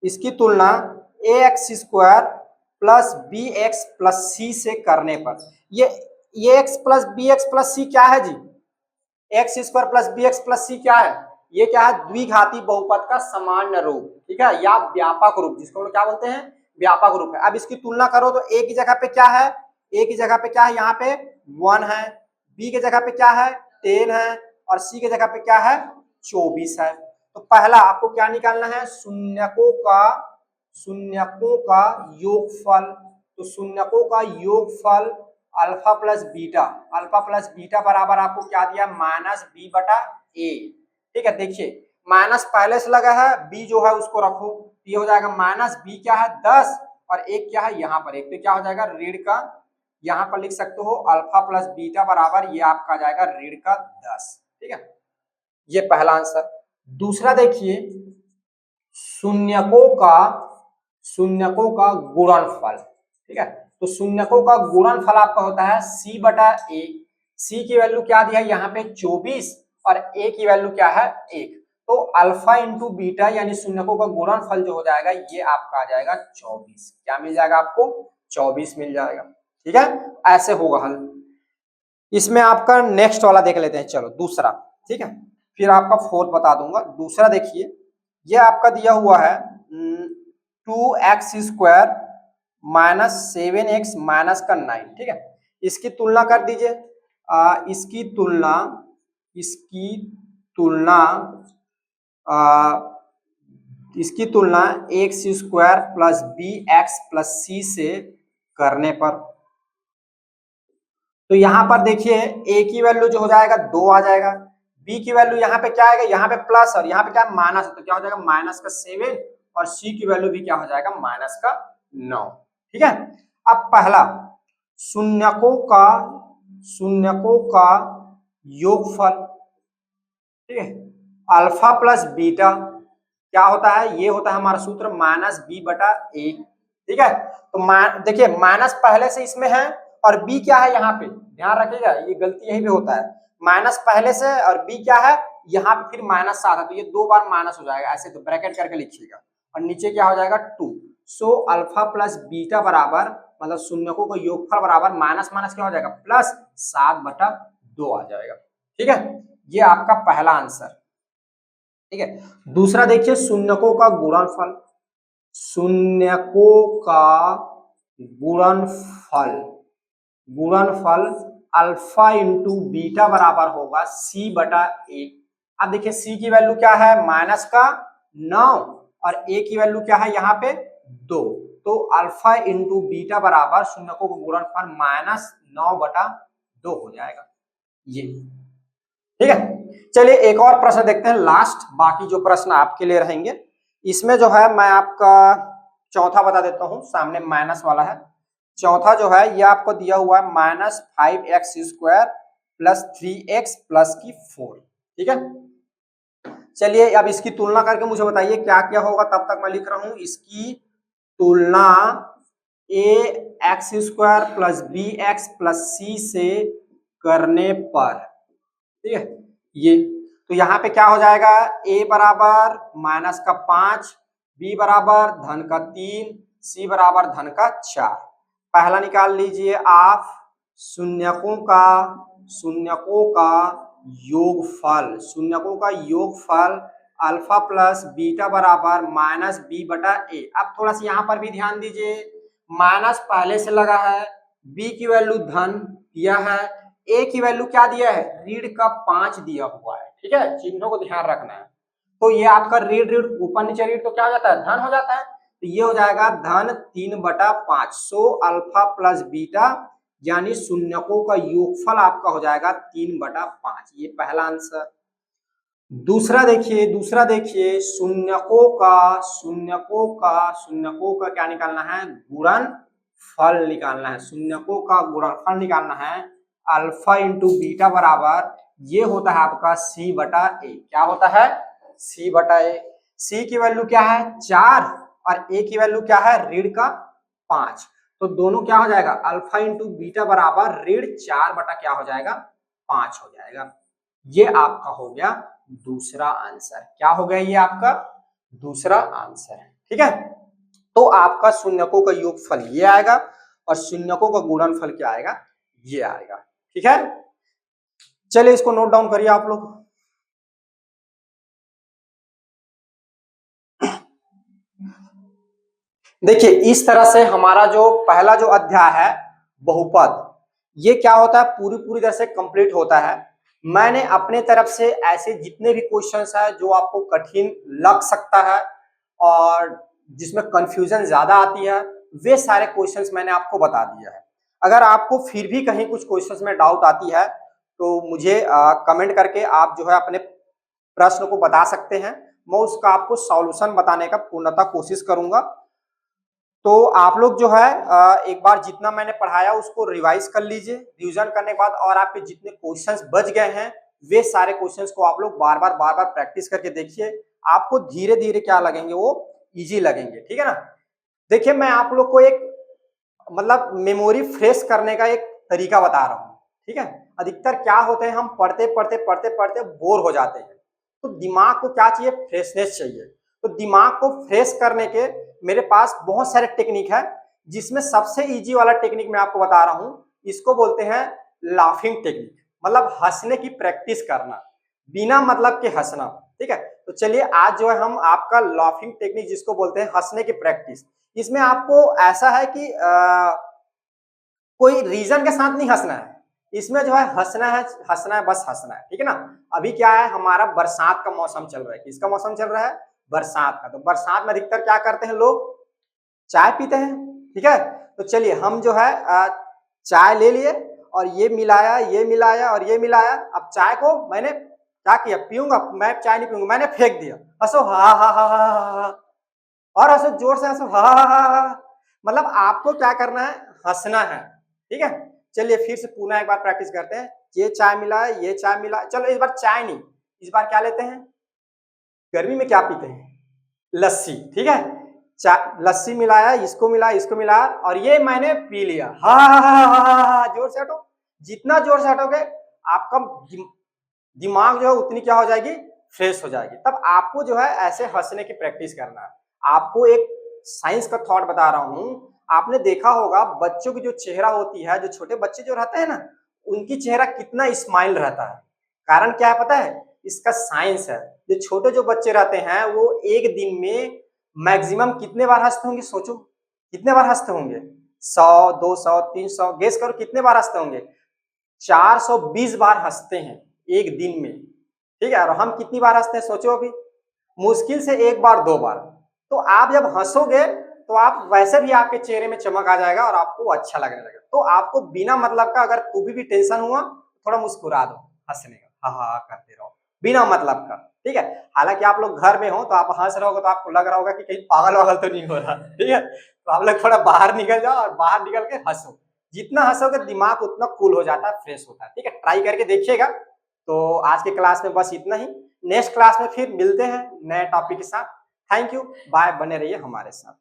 इसकी तुलना a x square plus b x plus c से करने पर, ये x plus b x plus c क्या है जी, x square plus b x plus c क्या है, ये क्या है, द्विघाती बहुपद का सामान्य रूप, ठीक है, या व्यापक रूप, जिसको हम लोग क्या बोलते हैं, व्यापक रूप है। अब इसकी तुलना करो तो ए की जगह पे क्या है, ए की जगह पे क्या है, यहाँ पे 1 है, बी की जगह पे क्या है 10 है, और सी की जगह पे क्या है 24 है। तो पहला आपको क्या निकालना है, शून्यकों का योगफल। तो शून्यकों का योगफल अल्फा प्लस बीटा बराबर आपको क्या दिया, माइनस बी बटा ए। ठीक है, देखिए माइनस पहले से लगा है, बी जो है उसको रखो, ये हो जाएगा माइनस बी क्या है 10 और एक क्या है यहाँ पर एक, तो क्या हो जाएगा ऋण का, यहाँ पर लिख सकते हो अल्फा प्लस बीटा बराबर ये आपका आ जाएगा ऋण का 10। ठीक है, ये पहला आंसर। दूसरा देखिए, शून्यकों का गुणनफल। ठीक है, तो शून्यकों का गुणनफल आपका होता है सी बटा ए। सी की वैल्यू क्या दिया है यहाँ पे 24 और ए की वैल्यू क्या है 1, तो अल्फा इंटू बीटा यानी शून्यकों का गुणनफल जो हो जाएगा ये आपका आ जाएगा 24। क्या मिल जाएगा आपको, 24 मिल जाएगा। ठीक है, ऐसे होगा हल। इसमें आपका नेक्स्ट वाला देख लेते हैं, चलो दूसरा। ठीक है, फिर आपका फोर्थ बता दूंगा। दूसरा देखिए, ये आपका दिया हुआ है 2x square minus 7x minus का 9। ठीक है, इसकी तुलना कर दीजिए, इसकी तुलना x square plus b x plus c से करने पर, तो यहां पर देखिए a की वैल्यू जो हो जाएगा 2 आ जाएगा, b की वैल्यू यहाँ पे क्या आएगा, यहाँ पे प्लस और यहाँ पे क्या माइनस, तो क्या हो जाएगा माइनस का 7 और c की वैल्यू भी क्या हो जाएगा माइनस का 9। ठीक है, अब पहला शून्यकों का योगफल। ठीक है, अल्फा प्लस बीटा क्या होता है, ये होता है हमारा सूत्र माइनस बी बटा ए। ठीक है, तो देखिए माइनस पहले से इसमें है और बी क्या है यहाँ पे, ध्यान रखिएगा ये गलती यही पे होता है, माइनस पहले से और बी क्या है यहाँ पे फिर माइनस साथ है, तो ये 2 बार माइनस हो जाएगा ऐसे, तो ब्रैकेट करके लिखिएगा और नीचे क्या हो जाएगा 2। सो अल्फा प्लस बीटा बराबर मतलब शून्यकों का योगफल बराबर माइनस माइनस क्या हो जाएगा प्लस 7/2 आ जाएगा। ठीक है, ये आपका पहला आंसर। ठीक है, दूसरा देखिए शून्यकों का गुणनफल। गुणनफल अल्फा इंटू बीटा बराबर होगा सी बटा ए। अब देखिए सी की वैल्यू क्या है माइनस का 9 और ए की वैल्यू क्या है यहाँ पे 2, तो अल्फा इंटू बीटा बराबर शून्यकों का गुणनफल माइनस 9/2 हो जाएगा ये। ठीक है, चलिए एक और प्रश्न देखते हैं लास्ट, बाकी जो प्रश्न आपके लिए रहेंगे। इसमें जो है मैं आपका चौथा बता देता हूं, सामने माइनस वाला है। चौथा जो है ये आपको दिया हुआ है minus 5x square plus 3x plus की 4। ठीक है, चलिए अब इसकी तुलना करके मुझे बताइए क्या क्या होगा, तब तक मैं लिख रहा हूं इसकी तुलना ax square plus bx plus c से करने पर। ठीक है, ये तो यहाँ पे क्या हो जाएगा, a बराबर माइनस का 5, b बराबर धन का 3, c बराबर धन का 4। पहला निकाल लीजिए आप, शून्यकों का योगफल अल्फा प्लस बीटा बराबर माइनस बी बटा ए। अब थोड़ा सा यहाँ पर भी ध्यान दीजिए, माइनस पहले से लगा है, b की वैल्यू धन दिया है, ए की वैल्यू क्या दिया है ऋण का 5 दिया हुआ है। ठीक है, चिन्हों को ध्यान रखना है, तो ये आपका ऋण ऊपर नीचे ऋण तो क्या हो जाता है धन हो जाता है, तो ये हो जाएगा धन 3/5। सो अल्फा प्लस बीटा यानी शून्यकों का योगफल आपका हो जाएगा 3/5, ये पहला आंसर। दूसरा देखिए शून्यकों का क्या निकालना है, गुणनफल निकालना है। शून्यकों का गुणनफल निकालना है, अल्फा इंटू बीटा बराबर ये होता है आपका सी बटा ए। क्या होता है सी बटा ए। सी की वैल्यू क्या है 4 और ए की वैल्यू क्या है ऋण का 5, तो दोनों क्या हो जाएगा, अल्फा इंटू बीटा बराबर ऋण 4 बटा क्या हो जाएगा, 5 हो जाएगा। ये आपका हो गया दूसरा आंसर। क्या हो गया ये आपका दूसरा आंसर, ठीक है। तो आपका शून्यकों का योगफल ये आएगा और शून्यकों का गुणनफल क्या आएगा, ये आएगा, ठीक है। चलिए इसको नोट डाउन करिए आप लोग। देखिए इस तरह से हमारा जो पहला जो अध्याय है बहुपद, ये क्या होता है, पूरी पूरी तरह से कंप्लीट होता है। मैंने अपने तरफ से ऐसे जितने भी क्वेश्चंस है जो आपको कठिन लग सकता है और जिसमें कंफ्यूजन ज्यादा आती है, वे सारे क्वेश्चंस मैंने आपको बता दिया है। अगर आपको फिर भी कहीं कुछ क्वेश्चंस में डाउट आती है तो मुझे कमेंट करके आप जो है अपने प्रश्न को बता सकते हैं। मैं उसका आपको सॉल्यूशन बताने का पूर्णतः कोशिश करूंगा। तो आप लोग जो है एक बार जितना मैंने पढ़ाया उसको रिवाइज कर लीजिए। रिवीजन करने के बाद और आपके जितने क्वेश्चंस बच गए हैं वे सारे क्वेश्चंस को आप लोग बार बार प्रैक्टिस करके देखिए। आपको धीरे धीरे क्या लगेंगे, वो इजी लगेंगे, ठीक है ना। देखिए मैं आप लोग को एक मतलब मेमोरी फ्रेश करने का एक तरीका बता रहा हूँ, ठीक है। अधिकतर क्या होते हैं, हम पढ़ते पढ़ते पढ़ते पढ़ते बोर हो जाते हैं, तो दिमाग को क्या चाहिए, फ्रेशनेस चाहिए। तो दिमाग को फ्रेश करने के मेरे पास बहुत सारे टेक्निक है, जिसमें सबसे इजी वाला टेक्निक मैं आपको बता रहा हूँ। इसको बोलते हैं लाफिंग टेक्निक, मतलब हंसने की प्रैक्टिस करना, बिना मतलब के हंसना, ठीक है। तो चलिए आज जो है हम आपका लाफिंग टेक्निक जिसको बोलते हैं हंसने की प्रैक्टिस, इसमें आपको ऐसा है कि कोई रीजन के साथ नहीं हंसना है, इसमें जो है हंसना है, हंसना है, बस हंसना है, ठीक है ना। अभी क्या है, हमारा बरसात का मौसम चल रहा है। किसका मौसम चल रहा है, बरसात का। तो बरसात में अधिकतर क्या करते हैं लोग, चाय पीते हैं, ठीक है। तो चलिए हम जो है चाय ले लिए और ये मिलाया, ये मिलाया और ये मिलाया। अब चाय को मैंने क्या किया, पीऊंगा, मैं चाय नहीं पीऊंगा, मैंने फेंक दिया। हंसो हा हा हा हा हा, और हंसो जोर से, हंसो हा हा हा हा। मतलब आपको क्या करना है, हंसना है, ठीक है। चलिए फिर से पुनः एक बार प्रैक्टिस करते हैं। ये चाय मिला, ये चाय मिला। चलो इस बार चाय नहीं, इस बार क्या लेते हैं, गर्मी में क्या पीते हैं, लस्सी, ठीक है। लस्सी मिलाया, इसको मिला, इसको मिला और ये मैंने पी लिया। हा हा हा हा हा, जोर से हटो। जितना जोर से हटोगे आपका दिमाग जो है उतनी क्या हो जाएगी, फ्रेश हो जाएगी। तब आपको जो है ऐसे हंसने की प्रैक्टिस करना है। आपको एक साइंस का थॉट बता रहा हूं। आपने देखा होगा बच्चों की जो चेहरा होती है, जो छोटे बच्चे जो रहते हैं ना, उनकी चेहरा कितना स्माइल रहता है। कारण क्या है पता है, इसका साइंस है। जो छोटे जो बच्चे रहते हैं वो एक दिन में मैक्सिमम कितने बार हंसते होंगे, सोचो कितने बार हंसते होंगे, 100, 200, 300, गेस करो कितने बार हंसते होंगे, 420 बार हंसते हैं एक दिन में, ठीक है। और हम कितनी बार हंसते हैं सोचो, अभी मुश्किल से एक बार दो बार। तो आप जब हंसोगे तो आप वैसे भी आपके चेहरे में चमक आ जाएगा और आपको अच्छा लगने लगेगा। तो आपको बिना मतलब का अगर कभी भी टेंशन हुआ थोड़ा मुस्कुरा दो, हंसने का हा हा करते रहो बिना मतलब का, ठीक है। हालांकि आप लोग घर में हो तो आप हंस रहे होगे तो आपको लग रहा होगा कि कहीं पागल वागल तो नहीं हो रहा, ठीक है। तो आप लोग थोड़ा बाहर निकल जाओ और बाहर निकल के हंसो। जितना हंसोगे दिमाग उतना कूल हो जाता है, फ्रेश होता है, ठीक है। ट्राई करके देखिएगा। तो आज के क्लास में बस इतना ही। नेक्स्ट क्लास में फिर मिलते हैं नए टॉपिक के साथ। थैंक यू, बाय, बने रहिए हमारे साथ।